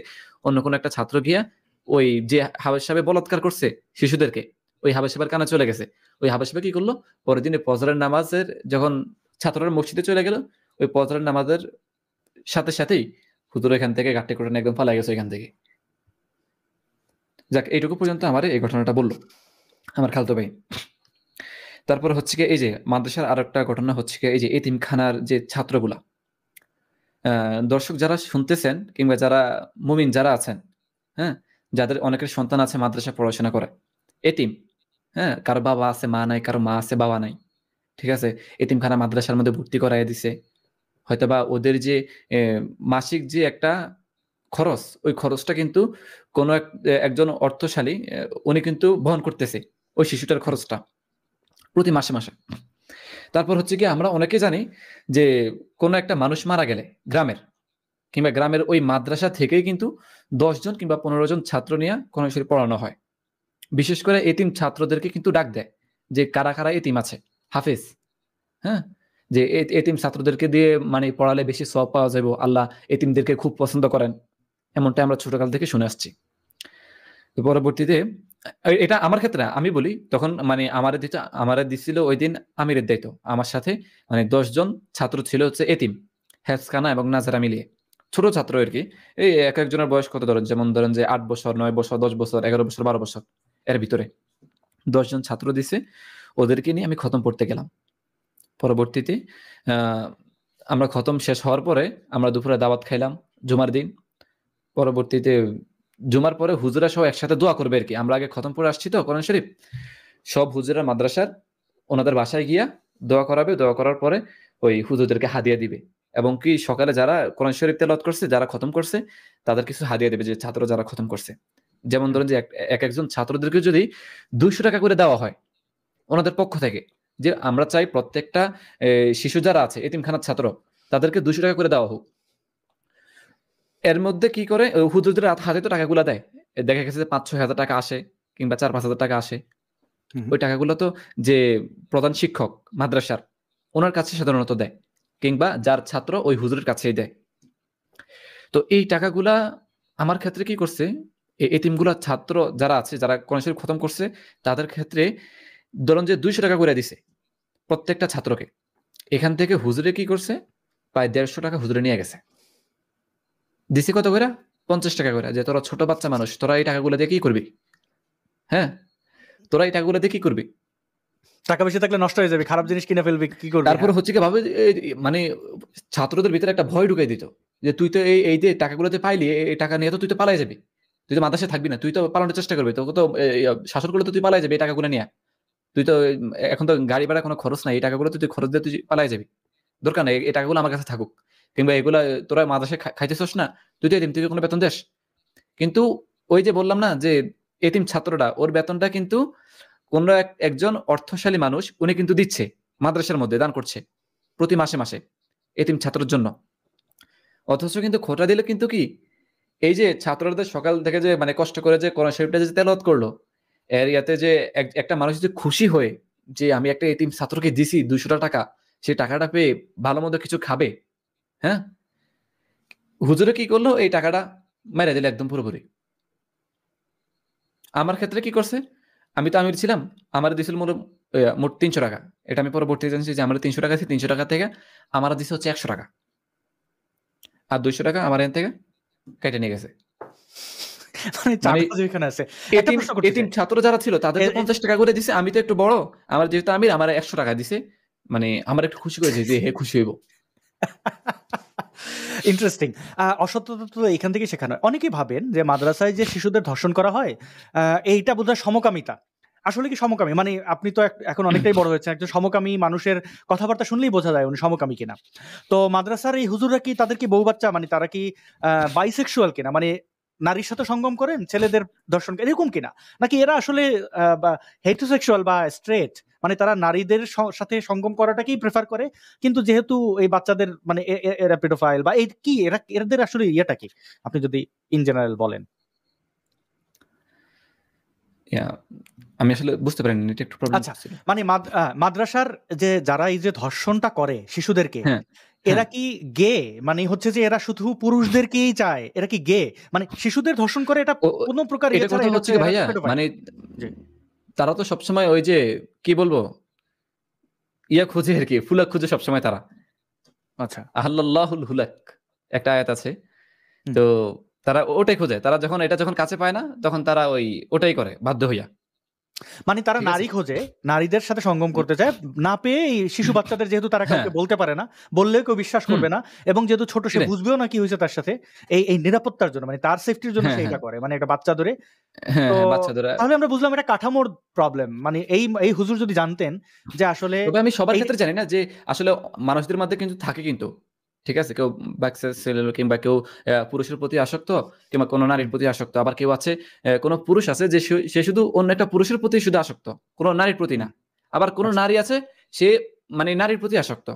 অন্য কোনো একটা ছাত্র গিয়া ওই যে হাবেশ সাহেব বলাৎকার করছে শিশুদেরকে, ওই হাবেশ সাহেবের কানে চলে গেছে। ওই হাবেশ সাহেব কি করলো, পরের দিনে ফজরের নামাজের যখন ছাত্ররা মসজিদে চলে গেল, ওই ফজরের নামাজের সাথে সাথেই হুজুর এখান থেকে গাট্টি করে একদম পালাই গেছে এখান থেকে। যাক, এইটুকু পর্যন্ত আমার এই ঘটনাটা বললো আমার খালতো ভাই। তারপর হচ্ছে কি এই যে মাদ্রাসার আর একটা ঘটনা হচ্ছে কি এই যে এতিমখানার যে ছাত্রগুলা, দর্শক যারা শুনতেছেন কিংবা যারা মুমিন যারা আছেন, হ্যাঁ, যাদের অনেকের সন্তান আছে মাদ্রাসা পড়াশোনা করে, এতিম, হ্যাঁ, কারো বাবা আছে মা নাই, কারো মা আছে বাবা নাই, ঠিক আছে, এতিমখানা মাদ্রাসার মধ্যে ভর্তি করাই দিছে, হয়তোবা ওদের যে মাসিক যে একটা খরচ, ওই খরচটা কিন্তু কোনো একজন অর্থশালী উনি কিন্তু বহন করতেছে ওই শিশুটার খরচটা প্রতি মাসে মাসে। তারপর হচ্ছে কি আমরা অনেকে জানি যে কোনো একটা মানুষ মারা গেলে গ্রামের কিংবা গ্রামের ওই মাদ্রাসা থেকেই কিন্তু 10 জন কিংবা 15 জন ছাত্র নিয়ে কোরআন শরীফ পড়ানো হয়। বিশেষ করে এতিম ছাত্রদেরকে কিন্তু ডাক দেয় যে কারা কারা এতিম আছে, হাফেজ, হ্যাঁ, যে এতিম ছাত্রদেরকে দিয়ে মানে পড়ালে বেশি সওয়াব পাওয়া যাবে, আল্লাহ এতিমদেরকে খুব পছন্দ করেন, এমনটা আমরা ছোটকাল থেকে শুনে আসছি। পরবর্তীতে এটা আমার ক্ষেত্রে আমি বলি, তখন মানে আমারে দিছিল ওই দিন আমিরের দায়িত্ব, আমার সাথে মানে 10 জন ছাত্র ছিল হচ্ছে এতিম, হেফজখানা এবং নাজারা মিলিয়ে ছোট ছাত্র আর কি। এই এক একজনের বয়স কত ধরেন, যেমন ধরেন যে 8 বছর 9 বছর 10 বছর 11 বছর 12 বছর, এর ভিতরে 10 জন ছাত্র দিছে, ওদেরকে নিয়ে আমি খতম পড়তে গেলাম। পরবর্তীতে আহ আমরা খতম শেষ হওয়ার পরে আমরা দুপুরে দাওয়াত খাইলাম জুমার দিন। পরবর্তীতে জুমার পরে হুজুরা সব একসাথে দোয়া করবে আর কি, আমরা আগে খতম পড়ে আসছি তো কোরআন শরীফ, সব হুজুরা মাদ্রাসার ওনাদের বাসায় গিয়া দোয়া করাবে, দোয়া করার পরে ওই হুজুরদেরকে হাদিয়া দিবে, এবং কি সকালে যারা কোরআন শরীফ তেলাওয়াত করছে, যারা খতম করছে, তাদের কিছু হাদিয়া দেবে যে ছাত্র যারা খতম করছে। যেমন ধরেন যে এক একজন ছাত্রদেরকে যদি 200 টাকা করে দেওয়া হয় ওনাদের পক্ষ থেকে, যে আমরা চাই প্রত্যেকটা শিশু যারা আছে এতিমখানার ছাত্র তাদেরকে 200 টাকা করে দেওয়া হোক। এর মধ্যে কি করে হুজুরদের হাতে তো টাকাগুলো দেয়, দেখা গেছে যে 5-6 হাজার টাকা আসে কিংবা 4-5 হাজার টাকা আসে, ওই টাকাগুলো তো যে প্রধান শিক্ষক মাদ্রাসার ওনার কাছে সাধারণত দেয়, কিংবা যার ছাত্র ওই হুজুরের কাছেই দেয়। তো এই টাকাগুলা আমার ক্ষেত্রে কি করছে, এই এতিমগুলা ছাত্র যারা আছে যারা কোরআন শরীফ খতম করছে তাদের ক্ষেত্রে ধরুন যে 200 টাকা করে দিছে প্রত্যেকটা ছাত্রকে, এখান থেকে হুজুরে কি করছে প্রায় 150 টাকা হুজুরে নিয়ে গেছে, দিছে কত করে, 50 টাকা করে, যে তোরা ছোট বাচ্চা মানুষ, তোরা এই টাকাগুলো দিয়ে কি করবি, হ্যাঁ, তোরা এই টাকাগুলো দিয়ে কি করবি, টাকা বেশি থাকলে নষ্ট হয়ে যাবে, খারাপ জিনিস কিনে ফেলবি, কি করবি। তারপর হচ্ছে কি ভাবে মানে ছাত্রদের ভিতরে একটা ভয় ঢুকাই দিত যে তুই তো এই যে টাকাগুলোতে পাইলি, এই টাকা নিয়ে তো তুই তো পালাই যাবি, তুই তো মাদ্রাসায় থাকবি না, তুই তো পালানোর চেষ্টা করবি, তোকে তো শাসন করলে তো তুই পালাই যাবি এই টাকাগুলো নিয়ে, তুই তো এখন তো গাড়ি ভাড়া কোনো খরচ নাই, এই টাকাগুলো তুই খরচ দিয়ে তুই পালাই যাবি, দরকার নেই এই টাকাগুলো আমার কাছে থাকুক, কিংবা এগুলা তোরা মাদ্রাসায় খাইতেছস না, তুই তো এতিম, তুই কোনো বেতন দেস। কিন্তু ওই যে বললাম না যে এতিম ছাত্রটা ওর বেতনটা কিন্তু কোন একজন অর্থশালী মানুষ উনি কিন্তু দিচ্ছে, মাদ্রাসার মধ্যে দান করছে প্রতি মাসে মাসে এতিম ছাত্রের জন্য। অথচ কিন্তু খোটা দিলে কিন্তু কি এই যে ছাত্রদের সকাল থেকে যে মানে কষ্ট করে যে কোরআন শরীফটা যে তেলাওয়াত করলো, এর ইয়াতে যে একটা মানুষ যদি খুশি হয়ে যে আমি একটা এতিম ছাত্রকে দিছি 200 টাকা, সেই টাকাটা পেয়ে ভালো মন্দ কিছু খাবে, হ্যাঁ, হুজুরে কি করলো এই টাকাটা মেরে দিলে একদম পুরোপুরি। আমার ক্ষেত্রে কি করছে, আমি তো আমির ছিলাম, আমার দিছিল মোট 300 টাকা, এটা আমি পরবর্তীতে জানছি যে আমার 300 টাকা আছে, 300 টাকা থেকে আমার দিছে হচ্ছে 100 টাকা, আর 200 টাকা আমার এখান থেকে কেটে নিয়ে গেছে। মানে মানে চাঁদাবাজি এখানে আছে। একটা এতিম প্রশ্ন করতে এতিম চাই। ছাত্র যারা ছিল তাদের 50 টাকা করে দিছে, আমি তো একটু বড়, আমার যেহেতু আমির আমার 100 টাকা দিছে, মানে আমার একটু খুশি করেছে যে হে খুশি হইব। ইন্টারেস্টিং। অসততা তো এখান থেকে শেখানো হয়। অনেকেই ভাবেন যে মাদ্রাসায় যে শিশুদের ধর্ষণ করা হয় এইটা বোধহয় সমকামিতা। আসলে কি সমকামী? মানে আপনি তো এখন অনেকটাই বড় হয়েছেন। একজন সমকামী মানুষের কথাবার্তা শুনলেই বোঝা যায় উনি সমকামী কিনা। তো মাদ্রাসার এই হুজুররা কি তাদের কি বউ বাচ্চা, মানে তারা কি বাইসেক্সুয়াল কিনা? মানে নারীর সাথে সঙ্গম করেন, ছেলেদের ধর্ষণ এরকম কিনা? নাকি এরা আসলে বা হেটেরোসেক্সুয়াল বা স্ট্রেট, মানে তারা নারীদের সাথে সঙ্গম করাটাকেই প্রেফার করে, কিন্তু যেহেতু এই বাচ্চাদের মানে এরা পেডোফাইল বা এই কি এদের আসলে ইয়েটা কি, আপনি যদি ইন জেনারেল বলেন। আমি আসলে বুঝতে পারিনি, এটা একটু প্রবলেম আচ্ছা, করছিল। মানে মাদ্রাসার যে যারা এই যে ধর্ষণটা করে শিশুদেরকে, হ্যাঁ, এরা হ্যাঁ। কি গে? মানে হচ্ছে যে এরা শুধু পুরুষদেরকেই চায়? এরা কি গে? মানে শিশুদের ধর্ষণ করে এটা ও ও কোন প্রকার ইয়ে এটার ছাড়া কথা এটা হচ্ছে হচ্ছে কি এরা ভাইয়া, পেডোফাইল। মানে জি। তারা তো সবসময় ওই যে কি বলবো, ইয়া খুঁজে আরকি, ফুলাক খুঁজে সবসময় তারা। আচ্ছা। আহাল্লাল্লাহুল হুলাক একটা আয়াত আছে। হুম। তো তারা ওটাই খোঁজে। তারা যখন এটা যখন কাছে পায় না, তখন তারা ওই ওটাই করে বাধ্য হইয়া। মানে তারা ঠিক আছে? নারী খোঁজে, নারীদের সাথে সঙ্গম করতে চায়। না পেয়ে এই শিশু বাচ্চাদের, যেহেতু তারা হ্যাঁ, কাউকে বলতে পারে না, বললেও কেউ বিশ্বাস হুম, করবে না এবং যেহেতু ছোট সে এটাই। বুঝবেও না কি হইছে তার সাথে, এই নিরাপত্তার জন্য, মানে তার সেফটির জন্য হ্যাঁ, সে হ্যাঁ। এটা করে। মানে একটা বাচ্চা ধরে। হ্যাঁ, তো হ্যাঁ, বাচ্চাদেরা। তাহলে আমরা বুঝলাম এটা কাঠামোর প্রবলেম। মানে এই হুজুর যদি জানতেন যে আসলে তবে আমি সবার এই ক্ষেত্রে জানি না যে আসলে মানুষদের মধ্যে কিন্তু থাকে কিন্তু। ঠিক আছে? কেউ বাচ্চা ছেলে কিংবা কেউ পুরুষের প্রতি আসক্ত কিংবা কোনো নারীর হুম, প্রতি আসক্ত। আবার কেউ আছে, কোনো পুরুষ আছে যে সে শুধু অন্য একটা পুরুষের প্রতি শুধু আসক্ত। কোনো নারীর প্রতি না। হুম, আবার কোনো আচ্ছা। নারী আছে, সে মানে নারীর প্রতি আসক্ত।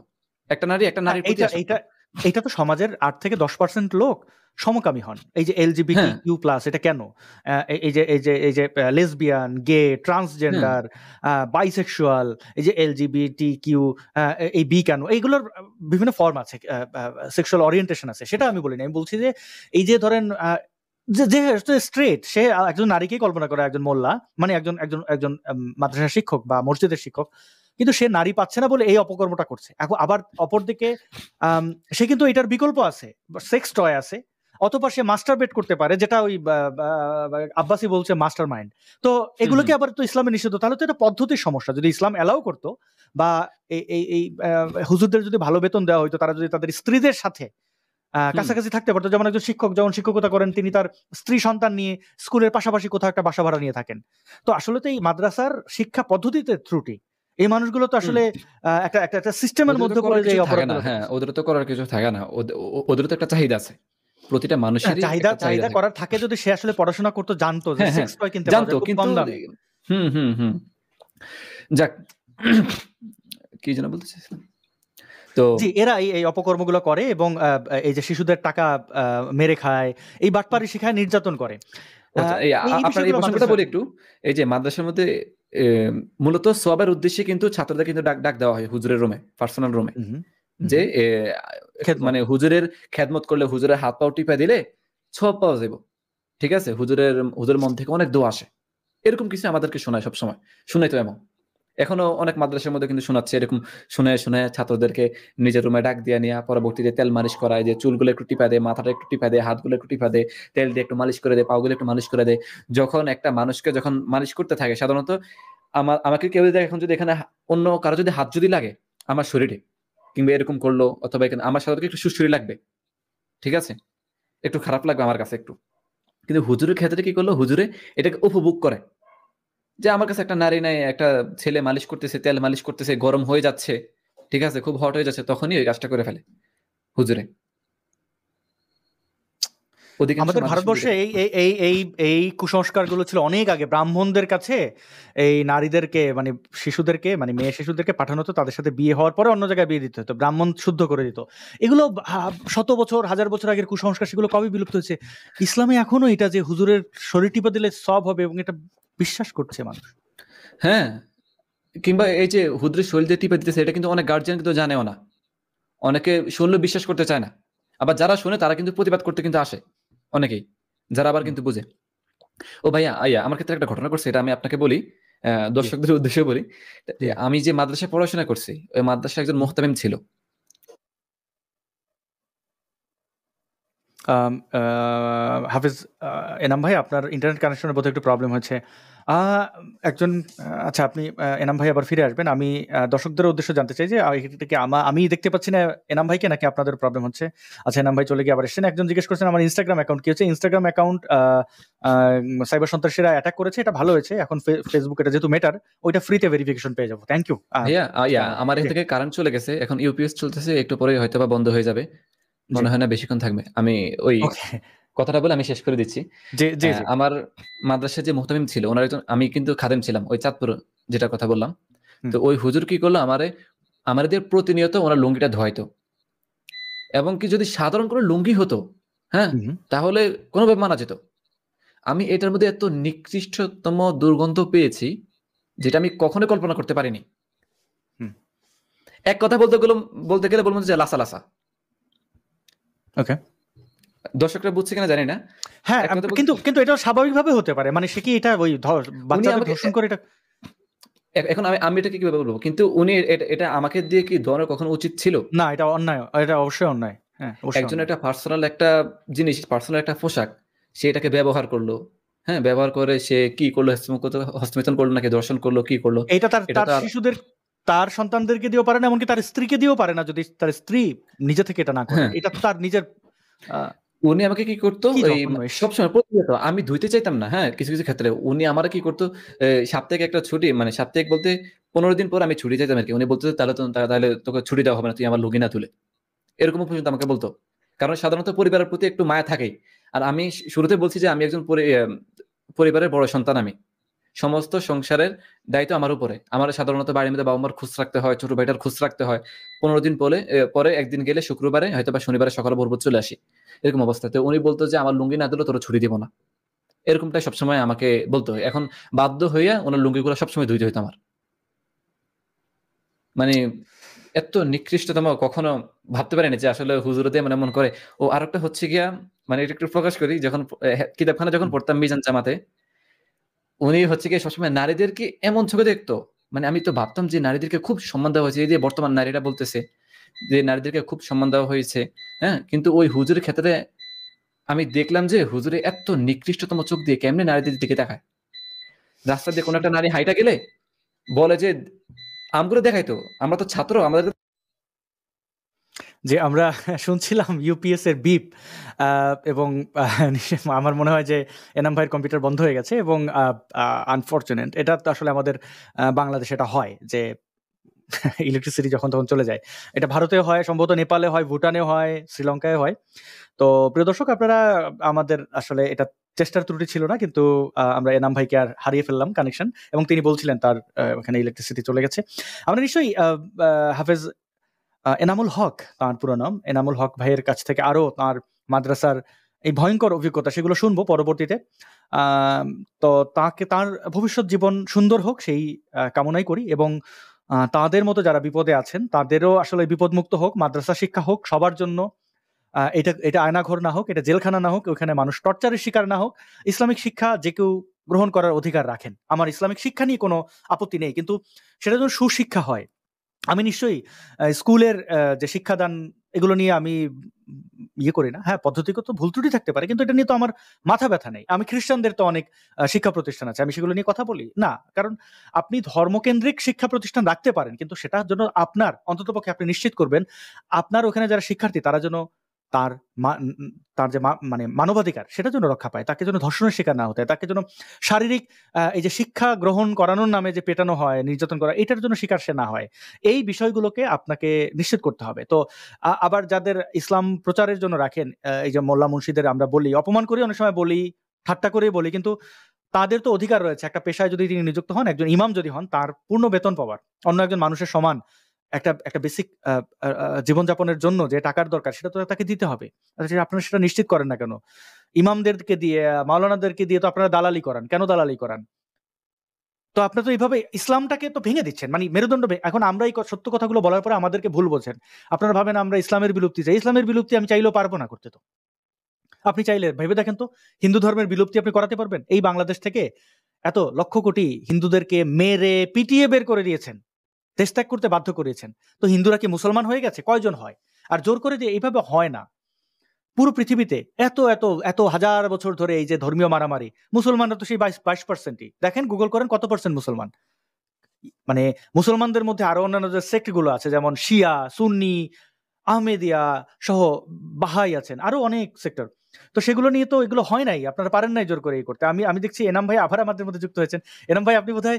একটা নারী একটা হ্যাঁ, নারীর প্রতি এইটা আসক্ত। এইটা এইটা তো সমাজের 8 থেকে 10% লোক সমকামী হন। এই যে হ্যাঁ, LGBTQ+ এটা কেন? এই যে লেসবিয়ান, গে, হ্যাঁ, ট্রান্সজেন্ডার, বাইসেক্সুয়াল, এই যে LGBTQ, এই বি কেন? এইগুলোর বিভিন্ন ফর্ম আছে। সেক্সুয়াল ওরিয়েন্টেশন আছে। সেটা আমি বলিনি। আমি বলছি যে এই যে ধরেন যে যে স্ট্রেইট সে একজন নারীকেই কল্পনা করে, একজন মোল্লা, মানে একজন মাদ্রাসার শিক্ষক বা মসজিদের শিক্ষক। কিন্তু সে নারী পাচ্ছে না বলে এই অপকর্মটা করছে। এখন আবার অপরদিকে আম সে কিন্তু এটার বিকল্প আছে। সেক্স টয় আছে। অথবা সে মাস্টারবেট করতে পারে, যেটা ওই বা বা বা আব্বাসি বলছে মাস্টার মাইন্ড। তো হুম, হুম, এগুলোকে আবার তো ইসলামে নিষিদ্ধ। তাহলে তো এটা পদ্ধতির সমস্যা। যদি ইসলাম এলাও করত বা এই হুজুরদের যদি ভালো বেতন দেওয়া হইতো, তারা যদি তাদের স্ত্রীদের সাথে হুম। কাছাকাছি থাকতে পারতো। যেমন একজন শিক্ষক যখন শিক্ষকতা করেন, তিনি তার স্ত্রী সন্তান নিয়ে স্কুলের পাশাপাশি কোথাও একটা বাসা ভাড়া নিয়ে থাকেন। তো আসলে তো এই মাদ্রাসার শিক্ষা পদ্ধতিতে ত্রুটি। এই মানুষগুলো তো হুম। আসলে একটা সিস্টেমের ওদের তো মধ্যে পড়ে করার যে কিছু এই থাকে না। অপরাধগুলো হ্যাঁ, করতেছে। ওদের তো করার কিছু থাকে না। ওদেরও তো একটা চাহিদা আছে। প্রতিটা মানুষেরই চাহিদা একটা চাহিদা চাহিদা থাকে। করার থাকে, যদি সে আসলে পড়াশোনা করতো, জানতো যে হ্যাঁ, হ্যাঁ। সেক্স টয় কিনতে পাওয়া জানতো যায় খুব কিন্তু কম দামে। হুম, হুম, হুম। যাক, কি যেন বলতে চাইছিলাম? তো জি, এরা এই অপকর্মগুলো করে এবং এই যে শিশুদের টাকা আ মেরে খায়, এই বাটপারি শিখায়, নির্যাতন করে। আ আচ্ছা, এই আপনার এই বিষয়গুলো প্রসঙ্গটা মাদ্রাসা। বলি একটু। এই যে মাদ্রাসার মধ্যে এ মূলত সওয়াবের উদ্দেশ্যে কিন্তু ছাত্রদের কিন্তু ডাক দেওয়া হয় হুজুরের রুমে, পার্সোনাল রুমে। হুম, যে হুম। খেদমত। মানে হুজুরের খেদমত করলে, হুজুরের হাত পাও টিপা দিলে সওয়াব পাওয়া যাইব। ঠিক আছে? হুজুরের মন থেকে অনেক দোয়া আসে। এরকম কিছু আমাদেরকে শোনায় সবসময়। শুনাইতো এমন। এখনো অনেক মাদ্রাসার মধ্যে কিন্তু শোনাচ্ছে এরকম, শোনায় ছাত্রদেরকে নিজের রুমে ডাক দিয়া নিয়া পরবর্তীতে তেল মালিশ করায়, যে চুলগুলো একটু টিপা দেয়, মাথাটা একটু টিপা দেয়, হাতগুলো একটু টিপা দেয়, তেল দিয়ে একটু মালিশ করে দেয়, পাগুলো একটু মালিশ করে দেয়। যখন একটা মানুষকে যখন মালিশ করতে থাকে সাধারণত, আমাকে কেউ যদি এখন যদি এখানে অন্য কারো যদি হাত যদি লাগে আমার শরীরে, কিংবা এরকম করলো অথবা এখানে আমার সাধারণত একটু সুড়সুড়ি লাগবে। ঠিক আছে? একটু খারাপ লাগবে আমার কাছে একটু। কিন্তু হুজুরের ক্ষেত্রে কি করলো? হুজুরে এটাকে উপভোগ করে। যে আমার কাছে একটা নারী নাই, একটা ছেলে মালিশ করতেছে, তেল মালিশ করতেছে, গরম হয়ে যাচ্ছে। ঠিক আছে? খুব হট হয়ে যাচ্ছে, তখনই ওই কাজটা করে ফেলে হুজুরে। অধিকাংশ আমাদের মাদ্রাসার মধ্যে ভারতবর্ষে এটা। এই কুসংস্কারগুলো ছিল অনেক আগে। ব্রাহ্মণদের কাছে এই নারীদেরকে, মানে শিশুদেরকে, মানে মেয়ে শিশুদেরকে পাঠানো হতো, তাদের সাথে বিয়ে হওয়ার পরে অন্য জায়গায় বিয়ে দিতে হতো। ব্রাহ্মণ শুদ্ধ করে দিত। এগুলো শত বছর, হাজার বছর আগের কুসংস্কার, সেগুলো কবে বিলুপ্ত হয়েছে? ইসলামে এখনো এটা যে হুজুরের শরীর টিপা দিলে সওয়াব হবে, এবং এটা বিশ্বাস করছে মানুষ। হ্যাঁ, কিংবা এই যে হুজুরের শরীর দিয়ে টিপে দিতেছে, এটা কিন্তু অনেক গার্জিয়ান কিন্তু জানেও না। অনেকে শুনলেও বিশ্বাস করতে চায় না। আবার যারা শুনে তারা কিন্তু প্রতিবাদ করতে কিন্তু আসে। অনেকেই। যারা আবার হুম, কিন্তু বুঝে। ও ভাইয়া, আমার ক্ষেত্রে একটা ঘটনা ঘটছে, এটা আমি আপনাকে বলি। জি, দর্শকদের উদ্দেশ্যে বলি। জি। আমি যে মাদ্রাসায় পড়াশোনা করছি, ওই মাদ্রাসায় একজন হুম। মুহতামিম ছিল। আম আ হাফেজ এনাম ভাই, আপনার ইন্টারনেট কানেকশনের বোধহয় একটু প্রবলেম হয়েছে। আ একজন আচ্ছা, আপনি এনাম ভাই আবার ফিরে আসবেন। আমি দর্শকদের উদ্দেশ্যে জানতে চাই যে এটা কি আমি দেখতে পাচ্ছি না এনাম ভাইকে, নাকি আপনাদের প্রবলেম হচ্ছে? আচ্ছা, এনাম ভাই চলে গিয়ে আবার এসেছেন। একজন জিজ্ঞেস করেছেন আমার Instagram অ্যাকাউন্ট কি হয়েছে? Instagram অ্যাকাউন্ট আ সাইবার সন্ত্রাসীরা অ্যাটাক করেছে। এটা ভালো হয়েছে। এখন Facebook এটা যেহেতু মেটার, ওইটা ফ্রিতে ভেরিফিকেশন পেয়ে যাবো। Thank you. ভাইয়া, আমার এখান জি, থেকে কারেন্ট চলে গেছে। এখন ইউপিএস চলতেছে। একটু পরেই হয়তোবা বন্ধ হয়ে যাবে। জি। মনে হয় না বেশিক্ষণ থাকবে। আমি ওই ওকে। কথাটা বলে আমি শেষ করে দিচ্ছি। জি, জি, জি। আমার মাদ্রাসায় যে মুহতামিম ছিল, উনার একজন, আমি কিন্তু খাদেম ছিলাম। ওই চাঁদপুর যেটার কথা বললাম। হুম, তো ওই হুজুর কি করলো, আমারে দিয়ে প্রতিনিয়ত উনার লুঙ্গিটা ধোয়াইতো। এবং কি যদি সাধারণ কোনো লুঙ্গি হতো, হ্যাঁ? হুম, তাহলে কোনোভাবে মানা যেত। আমি এটার মধ্যে এত নিকৃষ্টতম দুর্গন্ধ পেয়েছি, যেটা আমি কখনোই কল্পনা করতে পারিনি। হুম। এক কথা বলতে গেলে বলবো যে লাসা লাসা। ওকে। দর্শকরা বুঝছে কিনা জানি না। হ্যাঁ, এক কথা বলতে কিন্তু কিন্তু এটা স্বাভাবিকভাবে হতে পারে। মানে সে কি এটা ওই উনি বাচ্চাদের আমাকে ধর্ষণ করে এটা? এখন আমি এটাকে কিভাবে বলবো? কিন্তু উনি এটা আমাকে দিয়ে কি ধরনের কখনো উচিত ছিল? না, এটা অন্যায়। এটা অবশ্যই অন্যায়। হ্যাঁ, অবশ্যই একজন অন্যায়। একটা পার্সোনাল একটা জিনিস, পার্সোনাল একটা পোশাক, সে এটাকে ব্যবহার করলো। হ্যাঁ, ব্যবহার করে সে কি করলো? হস্তমৈথুন করলো নাকি ধর্ষণ করলো, কি করলো? এইটা এটা তার তো আর শিশুদের, তার সন্তানদেরকে দিয়েও পারে না, এমনকি তার স্ত্রীকে দিয়েও পারে না, যদি তার স্ত্রী নিজে থেকে এটা না করে। হ্যাঁ, এটা তো তার নিজের উনি আমাকে কি করতো? কি ওই জঘন্য ইস! সবসময় প্রতিনিয়ত আমি ধুইতে চাইতাম না। হ্যাঁ? কিছু ক্ষেত্রে উনি আমারে কি করতো? সাপ্তাহিক একটা ছুটি, মানে সাপ্তাহিক বলতে ১৫ দিন পর আমি ছুটি চাইতাম আরকি। উনি বলতো, তাহলে তোকে ছুটি দেওয়া হবে না। তুই আমার লুঙ্গি না তুলে।" এরকমও পর্যন্ত আমাকে বলতো। কারণ সাধারণত পরিবারের প্রতি একটু মায়া থাকেই। আর আমি শুরুতে বলছি যে আমি একজন পরিবারের বড় সন্তান আমি। সমস্ত সংসারের দায়িত্ব আমার উপরে। আমার সাধারণত বাড়ির মধ্যে বাবা-মার খোঁজ রাখতে হয়, ছোট ভাইটার খোঁজ রাখতে হয়। ১৫ দিন পরে একদিন গেলে শুক্রবারে হয়তোবা শনিবারে সকালে ভোর চলে আসি। এরকম অবস্থা। তো উনি বলতো যে, "আমার লুঙ্গি না দিলে তোরে ছুটি দিব না।" এরকমটাই সবসময় আমাকে বলতো। এখন বাধ্য হইয়া উনার লুঙ্গিগুলা সবসময় ধুইতে হইতো আমার। মানে এত নিকৃষ্টতম কখনো ভাবতে পারিনি যে আসলে হুজুরদের মানে এমন করে। ও আরেকটা হচ্ছে গিয়া, মানে এটা একটু প্রকাশ করি, যখন কিতাবখানা যখন হুম। পড়তাম মিজান জামাতে, উনি হচ্ছে গিয়ে সবসময় নারীদেরকে এমন চোখে দেখতো। মানে আমি তো ভাবতাম যে নারীদেরকে খুব সম্মান দেওয়া হয়েছে। এই যে বর্তমান নারীরা বলতেছে যে নারীদেরকে খুব সম্মান দেওয়া হয়েছে। হ্যাঁ? কিন্তু ওই হুজুরের ক্ষেত্রে আমি দেখলাম যে হুজুরে এত নিকৃষ্টতম চোখ দিয়ে কেমনে নারীদের দিকে তাকায়। রাস্তা দিয়ে কোন একটা নারী হাইটা গেলে বলে যে, আমগুলো দেখাইতো। আমরা তো ছাত্র, আমাদের যে আমরা শুনছিলাম ইউপিএস এর বিপ, এবং আমার মনে হয় যে এনাম ভাইয়ের কম্পিউটার বন্ধ হয়ে গেছে, এবং আনফরচুনেট এটা তো আসলে আমাদের বাংলাদেশে এটা হয় যে ইলেকট্রিসিটি যখন তখন চলে যায়। এটা ভারতেও হয়, সম্ভবত নেপালে হয়, ভুটানেও হয়, শ্রীলঙ্কায় হয়। তো প্রিয় দর্শক, আপনারা আমাদের আসলে এটা চেষ্টার ত্রুটি ছিল না, কিন্তু আমরা এনাম ভাইকে আর হারিয়ে ফেললাম কানেকশন, এবং তিনি বলছিলেন তার ওখানে ইলেকট্রিসিটি চলে গেছে। আমরা নিশ্চয়ই হাফেজ এনামুল হক, তার পুরো নাম এনামুল হক ভাইয়ের কাছ থেকে আরো তার মাদ্রাসার এই ভয়ঙ্কর অভিজ্ঞতা সেগুলো শুনবো পরবর্তীতে। আম, তো তার ভবিষ্যৎ জীবন সুন্দর হোক সেই কামনাই করি, এবং তাদের মতো যারা বিপদে আছেন তাদেরও আসলে বিপদমুক্ত হোক, মাদ্রাসা শিক্ষা হোক সবার জন্য। এটা এটা আয়নাঘর না হোক, এটা জেলখানা না হোক, ওখানে মানুষ টর্চারের শিকার না হোক। ইসলামিক শিক্ষা যে কেউ গ্রহণ করার অধিকার রাখেন। আমার ইসলামিক শিক্ষা নিয়ে কোনো আপত্তি নেই, কিন্তু সেটা যেন সুশিক্ষা হয়। আমি নিশ্চয়ই স্কুলের যে শিক্ষাদান এগুলো নিয়ে আমি ইয়ে করি না। হ্যাঁ, পদ্ধতিগত ভুল ত্রুটি থাকতে পারে, কিন্তু এটা নিয়ে তো আমার মাথা ব্যথা নেই। আমি খ্রিস্টানদের তো অনেক শিক্ষা প্রতিষ্ঠান আছে, আমি সেগুলো নিয়ে কথা বলি না। কারণ আপনি ধর্মকেন্দ্রিক শিক্ষা প্রতিষ্ঠান রাখতে পারেন, কিন্তু সেটার জন্য আপনার অন্ততপক্ষে আপনি নিশ্চিত করবেন আপনার ওখানে যারা শিক্ষার্থী তারা যেন তার তার যে মানে মানবাধিকার সেটা যেন রক্ষা পায়, তাকে যেন ধর্ষণের শিকার না হতে হয়, তাকে যেন শারীরিক এই যে শিক্ষা গ্রহণ করানোর নামে যে পেটানো হয়, নির্যাতন করা, এটার জন্য শিকার সে না হয়। এই বিষয়গুলোকে আপনাকে নিশ্চিত করতে হবে। তো আবার যাদের ইসলাম প্রচারের জন্য রাখেন, এই যে মোল্লা মুন্সিদের আমরা বলি, অপমান করি, অনেক সময় বলি, ঠাট্টা করে বলি, কিন্তু তাদের তো অধিকার রয়েছে একটা পেশায় যদি তিনি নিযুক্ত হন, একজন ইমাম যদি হন, তার পূর্ণ বেতন পাওয়ার, অন্য একজন মানুষের সমান একটা একটা বেসিক জীবনযাপনের জন্য যে টাকার দরকার সেটা তো তাকে দিতে হবে। আপনারা সেটা নিশ্চিত করেন না কেন? ইমামদেরকে দিয়ে, মাওলানাদেরকে দিয়ে তো আপনারা দালালি করান। কেন দালালি করান? তো আপনারা তো এইভাবে ইসলামটাকে তো ভেঙে দিচ্ছেন। মানে মেরুদণ্ড এখন আমরা এই সত্য কথাগুলো বলার পরে আমাদেরকে ভুল বোঝেন। আপনারা ভাবেন আমরা ইসলামের বিলুপ্তি চাই। ইসলামের বিলুপ্তি আমি চাইলেও পারব না করতে তো। আপনি চাইলে ভেবে দেখেন তো, হিন্দু ধর্মের বিলুপ্তি আপনি করাতে পারবেন? এই বাংলাদেশ থেকে এত লক্ষ কোটি হিন্দুদেরকে মেরে পিটিয়ে বের করে দিয়েছেন। দেশ ত্যাগ করতে বাধ্য করিয়েছেন। তো হিন্দুরা কি মুসলমান হয়ে গেছে? কয়জন হয়? আর জোর করে যে এইভাবে হয় না। পুরো পৃথিবীতে এত এত এত হাজার বছর ধরে এই যে ধর্মীয় মারামারি, মুসলমানরা তো সেই 22%ই। দেখেন, গুগল করেন কত পার্সেন্ট মুসলমান। মানে মুসলমানদের মধ্যে আরো অন্যান্য যে সেক্ট গুলো আছে, যেমন শিয়া, সুন্নি, আহমেদিয়া সহ বাহাই আছেন, আরো অনেক সেক্টর। তো সেগুলো নিয়ে তো এগুলো হয় নাই, আপনারা পারেন নাই জোর করে এই করতে। আমি আমি দেখছি এনাম ভাই আবার আমাদের মধ্যে যুক্ত হয়েছেন। এনাম ভাই, আপনি বোধহয়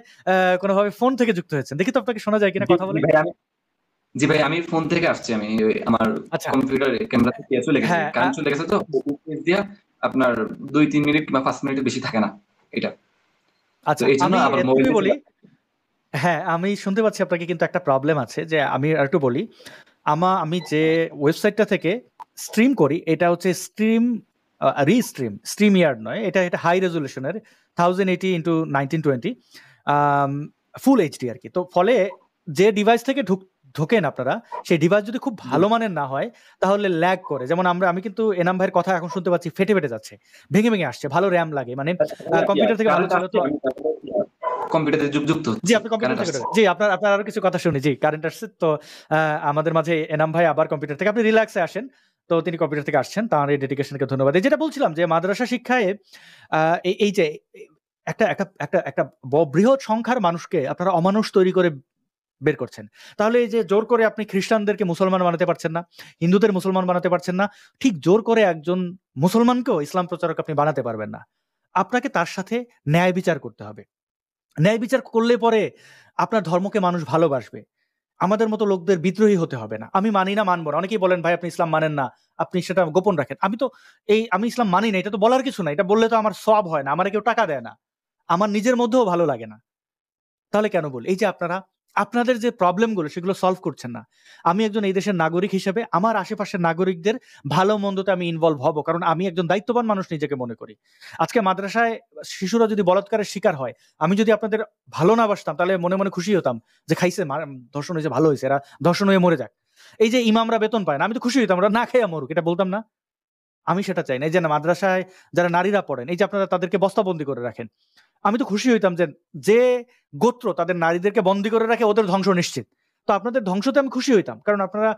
কোনোভাবে ফোন থেকে যুক্ত হয়েছেন। দেখি তো আপনাকে শোনা যায় কিনা জি কথা জি বলে। ভাই আমি জি ভাই আমি ফোন থেকে আসছি। আমি আমার আচ্ছা। কম্পিউটারে ক্যামেরা থেকে চলে গেছে, হ্যাঁ, কারেন্ট চলে গেছে, তো উপরে দিয়া আপনার 2-3 মিনিট কিংবা 5 মিনিটের বেশি থাকে না এটা। তো আচ্ছা, এই জন্য আমি আবার মোবাইল এতটুকুই দিয়ে বলি। চলে আসছে। হ্যাঁ, আমি শুনতে পাচ্ছি আপনাকে, কিন্তু একটা প্রবলেম আছে যে আমি আরেকটু বলি। আমি যে ওয়েবসাইটটা থেকে স্ট্রিম করি এটা হচ্ছে স্ট্রিম ইয়ার্ড নয়, এটা হাই রেজলিউশনের 1080 ইন্টু 1920। ফুল এইচডি আর কি। তো ফলে যে ডিভাইস থেকে ঢোকেন আপনারা, সেই ডিভাইস যদি খুব ভালো মানের না হয় তাহলে ল্যাগ করে। যেমন আমি কিন্তু এনাম ভাইয়ের কথা এখন শুনতে পাচ্ছি ফেটে ফেটে যাচ্ছে, ভেঙে ভেঙে আসছে, ভালো র্যাম লাগে, মানে কম্পিউটার থেকে ভালো ছিল তো। কম্পিউটারে যুক্ত জি, আপনি কম্পিউটার থেকে জি, আপনার আরো কিছু কথা শুনি। জি, কারেন্ট আসছে তো। আমাদের মাঝে এনাম ভাই আবার কম্পিউটার থেকে, আপনি রিল্যাক্সে আসেন। তো তিনি কম্পিউটার থেকে আসছেন, তার এই ডেডিকেশনকে ধন্যবাদ। যেটা বলছিলাম যে মাদ্রাসা শিক্ষায় এই যে একটা একটা একটা একটা বৃহৎ সংখ্যার মানুষকে আপনারা অমানুষ তৈরি করে বের করছেন। তাহলে এই যে জোর করে আপনি খ্রিস্টানদেরকে মুসলমান বানাতে পারছেন না, হিন্দুদের মুসলমান বানাতে পারছেন না, ঠিক জোর করে একজন মুসলমানকেও ইসলাম প্রচারক আপনি বানাতে পারবেন না। আপনাকে তার সাথে ন্যায় বিচার করতে হবে। ন্যায় বিচার করলে পরে আপনার ধর্মকে মানুষ ভালোবাসবে। আমাদের মতো লোকদের বিদ্রোহী হতে হবে না। আমি মানি না, মানবো না। অনেকেই বলেন ভাই আপনি ইসলাম মানেন না, আপনি সেটা গোপন রাখেন। আমি ইসলাম মানি না, এটা তো বলার কিছু না। এটা বললে তো আমার সওয়াব হয় না, আমার কেউ টাকা দেয় না, আমার নিজের মধ্যেও ভালো লাগে না। তাহলে কেন বল? এই যে আপনাদের যে প্রবলেমগুলো সেগুলো সলভ করছেন না। আমি একজন এই দেশের নাগরিক হিসেবে আমার আশেপাশের নাগরিকদের ভালো মন্দতে আমি ইনভলভ হব, কারণ আমি একজন দায়িত্ববান মানুষ নিজেকে মনে করি। আজকে মাদ্রাসায় শিশুরা যদি বলাৎকারের শিকার হয়, আমি যদি আপনাদের ভালো না বাসতাম তাহলে মনে মনে খুশি হতাম যে খাইছে, ধর্ষণ হয়েছে, ভালো হয়েছে, এরা ধর্ষণ হয়ে মরে যাক। এই যে ইমামরা বেতন পায় না, আমি তো খুশি হইতাম, ওরা না খেয়ে মরুক, এটা বলতাম না? আমি সেটা চাই না। এই যে মাদ্রাসায় যারা নারীরা পড়েন, এই যে আপনারা তাদেরকে বস্তাবন্দি করে রাখেন, আমি তো খুশি হইতাম যে গোত্র তাদের নারীদেরকে বন্দি করে রাখে ওদের ধ্বংস নিশ্চিত। তো আপনাদের ধ্বংসতে আমি খুশি হইতাম, কারণ আপনারা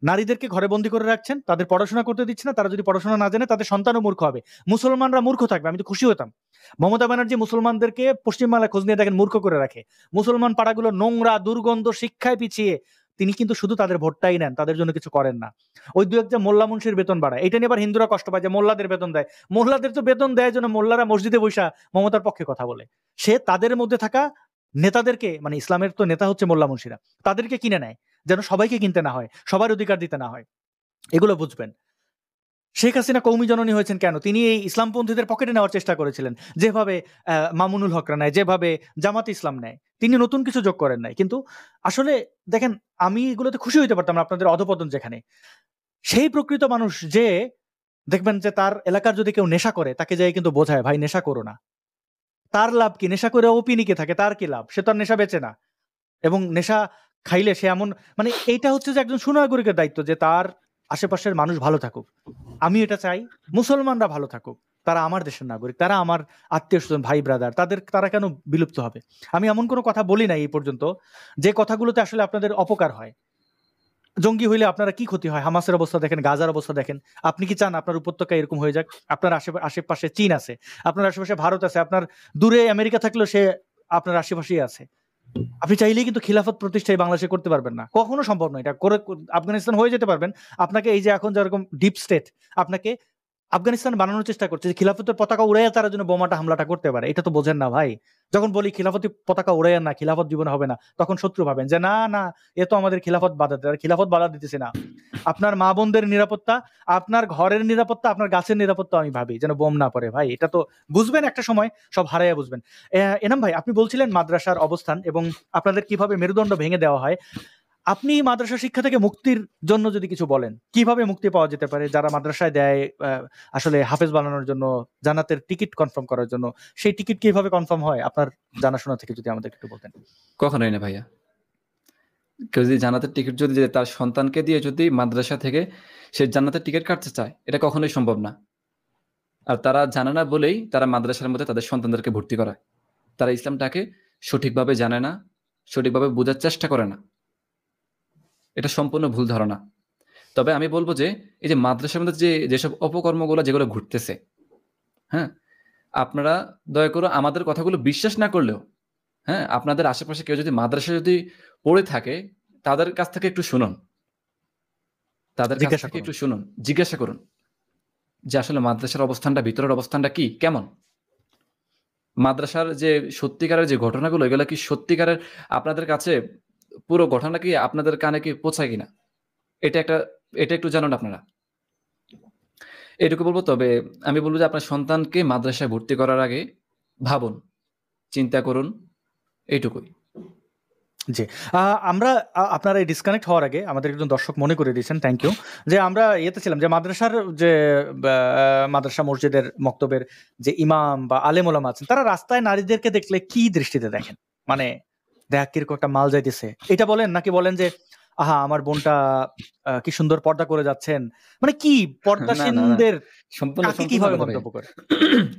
নারীদেরকে ঘরে বন্দি করে রাখছেন, তাদের পড়াশোনা করতে দিচ্ছেন না। তারা যদি পড়াশোনা না জানে তাদের সন্তানও মূর্খ হবে, মুসলমানরা মূর্খ থাকবে, আমি তো খুশি হতাম। মমতা ব্যানার্জি মুসলমানদেরকে পশ্চিমবাংলায় খোঁজ নিয়ে দেখেন মূর্খ করে রাখে। মুসলমান পাড়াগুলো নোংরা, দুর্গন্ধ, শিক্ষায় পিছিয়ে। তিনি কিন্তু শুধু তাদের ভোটটাই নেন, তাদের জন্য কিছু করেন না। ওই দু একটা মোল্লা মুন্সির বেতন বাড়ায়, এটা নিয়ে আবার হিন্দুরা কষ্ট পায় যে মোল্লাদের বেতন দেয়। মোল্লাদের তো বেতন দেয় জন্য মোল্লারা মসজিদে বৈশা মমতার পক্ষে কথা বলে। সে তাদের মধ্যে থাকা নেতাদেরকে, মানে ইসলামের তো নেতা হচ্ছে মোল্লা মুন্সিরা, তাদেরকে কিনে নেয় যেন সবাইকে কিনতে না হয়, সবার অধিকার দিতে না হয়। এগুলো বুঝবেন। শেখ হাসিনা কৌমি জননী হয়েছেন কেন? তিনি এই ইসলামপন্থীদের পকেটে নেওয়ার চেষ্টা করেছিলেন, যেভাবে মামুনুল হকরা নেয়, যেভাবে জামাত ইসলাম নেয়। তিনি নতুন কিছু যোগ করেন নাই। কিন্তু আসলে দেখেন, আমি এগুলোতে খুশি হইতে পারতাম না, আপনাদের অধপতন যেখানে। সেই প্রকৃত মানুষ যে দেখবেন যে তার এলাকার যদি কেউ নেশা করে, তাকে যাই কিন্তু বোঝায়, ভাই নেশা করো না। তার লাভ কি? নেশা করে ও পিনিকে থাকে, তার কি লাভ? সে তো আর নেশা বেচে না। এবং নেশা খাইলে সে এমন, মানে এইটা হচ্ছে যে একজন সুনাগরিকের দায়িত্ব যে তার আশেপাশের মানুষ ভালো থাকুক। আমি এটা চাই, মুসলমানরা ভালো থাকুক। তারা আমার দেশের নাগরিক, তারা আমার আত্মীয় স্বজন, ভাই ব্রাদার, তারা কেন বিলুপ্ত হবে? আমি এমন কোনো কথা বলি নাই এই পর্যন্ত যে কথাগুলোতে আসলে আপনাদের অপকার হয়। জঙ্গি হইলে আপনারা কি ক্ষতি হয়? হামাসের অবস্থা দেখেন, গাজার অবস্থা দেখেন। আপনি কি চান আপনার উপত্যকা এরকম হয়ে যাক? আপনার আশেপাশে চীন আছে, আপনার আশেপাশে ভারত আছে, আপনার দূরে আমেরিকা থাকলেও সে আপনার আশেপাশেই আছে। আপনি চাইলেই কিন্তু খিলাফত প্রতিষ্ঠা বাংলাদেশে করতে পারবেন না, কখনো সম্ভব নয়। এটা করে আফগানিস্তান হয়ে যেতে পারবেন। আপনাকে এই যে এখন যেরকম ডিপ স্টেট আপনাকে আফগানিস্তান বানানোর চেষ্টা করছে যে খিলাফতের পতাকা উড়াইয়া তারা যেন বোমাটা হামলাটা করতে পারে। এটা তো বোঝেন না ভাই। যখন বলি খিলাফতি পতাকা উড়াইয়া না, খিলাফত জীবনে হবে না, তখন শত্রু ভাবেন যে না না, এ তো আমাদের খিলাফত বাধা দেয়। খিলাফত বাধা দিতেছে না, আপনার মা বোনদের নিরাপত্তা, আপনার ঘরের নিরাপত্তা, আপনার গাছের নিরাপত্তা আমি ভাবি, যেন বোম না পড়ে। ভাই এটা তো বুঝবেন, একটা সময় সব হারাইয়া বুঝবেন। এনাম ভাই, আপনি বলছিলেন মাদ্রাসার অবস্থান এবং আপনাদের কিভাবে মেরুদণ্ড ভেঙে দেওয়া হয়। আপনি মাদ্রাসা শিক্ষা থেকে মুক্তির জন্য যদি কিছু বলেন, কিভাবে মুক্তি পাওয়া যেতে পারে? যারা মাদ্রাসায় দেয় আসলে হাফেজ বানানোর জন্য, জান্নাতের টিকিট কনফার্ম করার জন্য, সেই টিকিট কিভাবে কনফার্ম হয় আপনার জানাশোনা থেকে যদি আমাদের একটু বলতেন। কখনোই না ভাইয়া। কেউ যদি জান্নাতের টিকিট যদি তার সন্তানকে দিয়ে যদি মাদ্রাসা থেকে সে জান্নাতের টিকিট কাটতে চায়, এটা কখনোই সম্ভব না। আর তারা জানে না বলেই তারা মাদ্রাসার মধ্যে তাদের সন্তানদেরকে ভর্তি করায়। তারা ইসলামটাকে সঠিকভাবে জানে না, সঠিকভাবে বোঝার চেষ্টা করে না। এটা সম্পূর্ণ ভুল ধারণা। তবে আমি বলবো যে এই যে মাদ্রাসার মধ্যে যেসব অপকর্মগুলো যেগুলো ঘটতেছে, হ্যাঁ, আপনারা দয়া করে আমাদের কথাগুলো বিশ্বাস না করলেও, হ্যাঁ, আপনাদের আশেপাশে কেউ যদি মাদ্রাসা যদি পড়ে থাকে, তাদের কাছ থেকে একটু শুনুন, জিজ্ঞাসা করুন যে আসলে মাদ্রাসার অবস্থানটা, ভিতরের অবস্থানটা কি, কেমন। মাদ্রাসার যে সত্যিকারের যে ঘটনাগুলো, এগুলো কি সত্যিকারের আপনাদের কাছে পুরো ঘটনা কি আপনাদের কানে কি পৌঁছায় কিনা, এটা একটু জানুন আপনারা। এটুকু বলবো। তবে আমি বলবো যে আপনার সন্তানকে মাদ্রাসায় ভর্তি করার আগে ভাবুন, চিন্তা করুন, এইটুকুই। জি, আমরা আপনারা এই ডিসকানেক্ট হওয়ার আগে আমাদের একজন দর্শক মনে করে দিয়েছেন, থ্যাংক ইউ, যে আমরা ইয়েতে ছিলাম যে মাদ্রাসা মসজিদের মক্তবের যে ইমাম বা আলেম ওলামা আছেন, তারা রাস্তায় নারীদেরকে দেখলে কি দৃষ্টিতে দেখেন? মানে দেখ কিরকম একটা মাল যাইতেছে, এটা বলেন নাকি বলেন যে আহা আমার বোনটা কি সুন্দর পর্দা করে যাচ্ছেন? মানে কি না, না, না। পর্দাসীনদের সম্পূর্ণ কাকে সম্পূর্ণ কিভাবে আলাদা ভাই। মন্তব্য করে?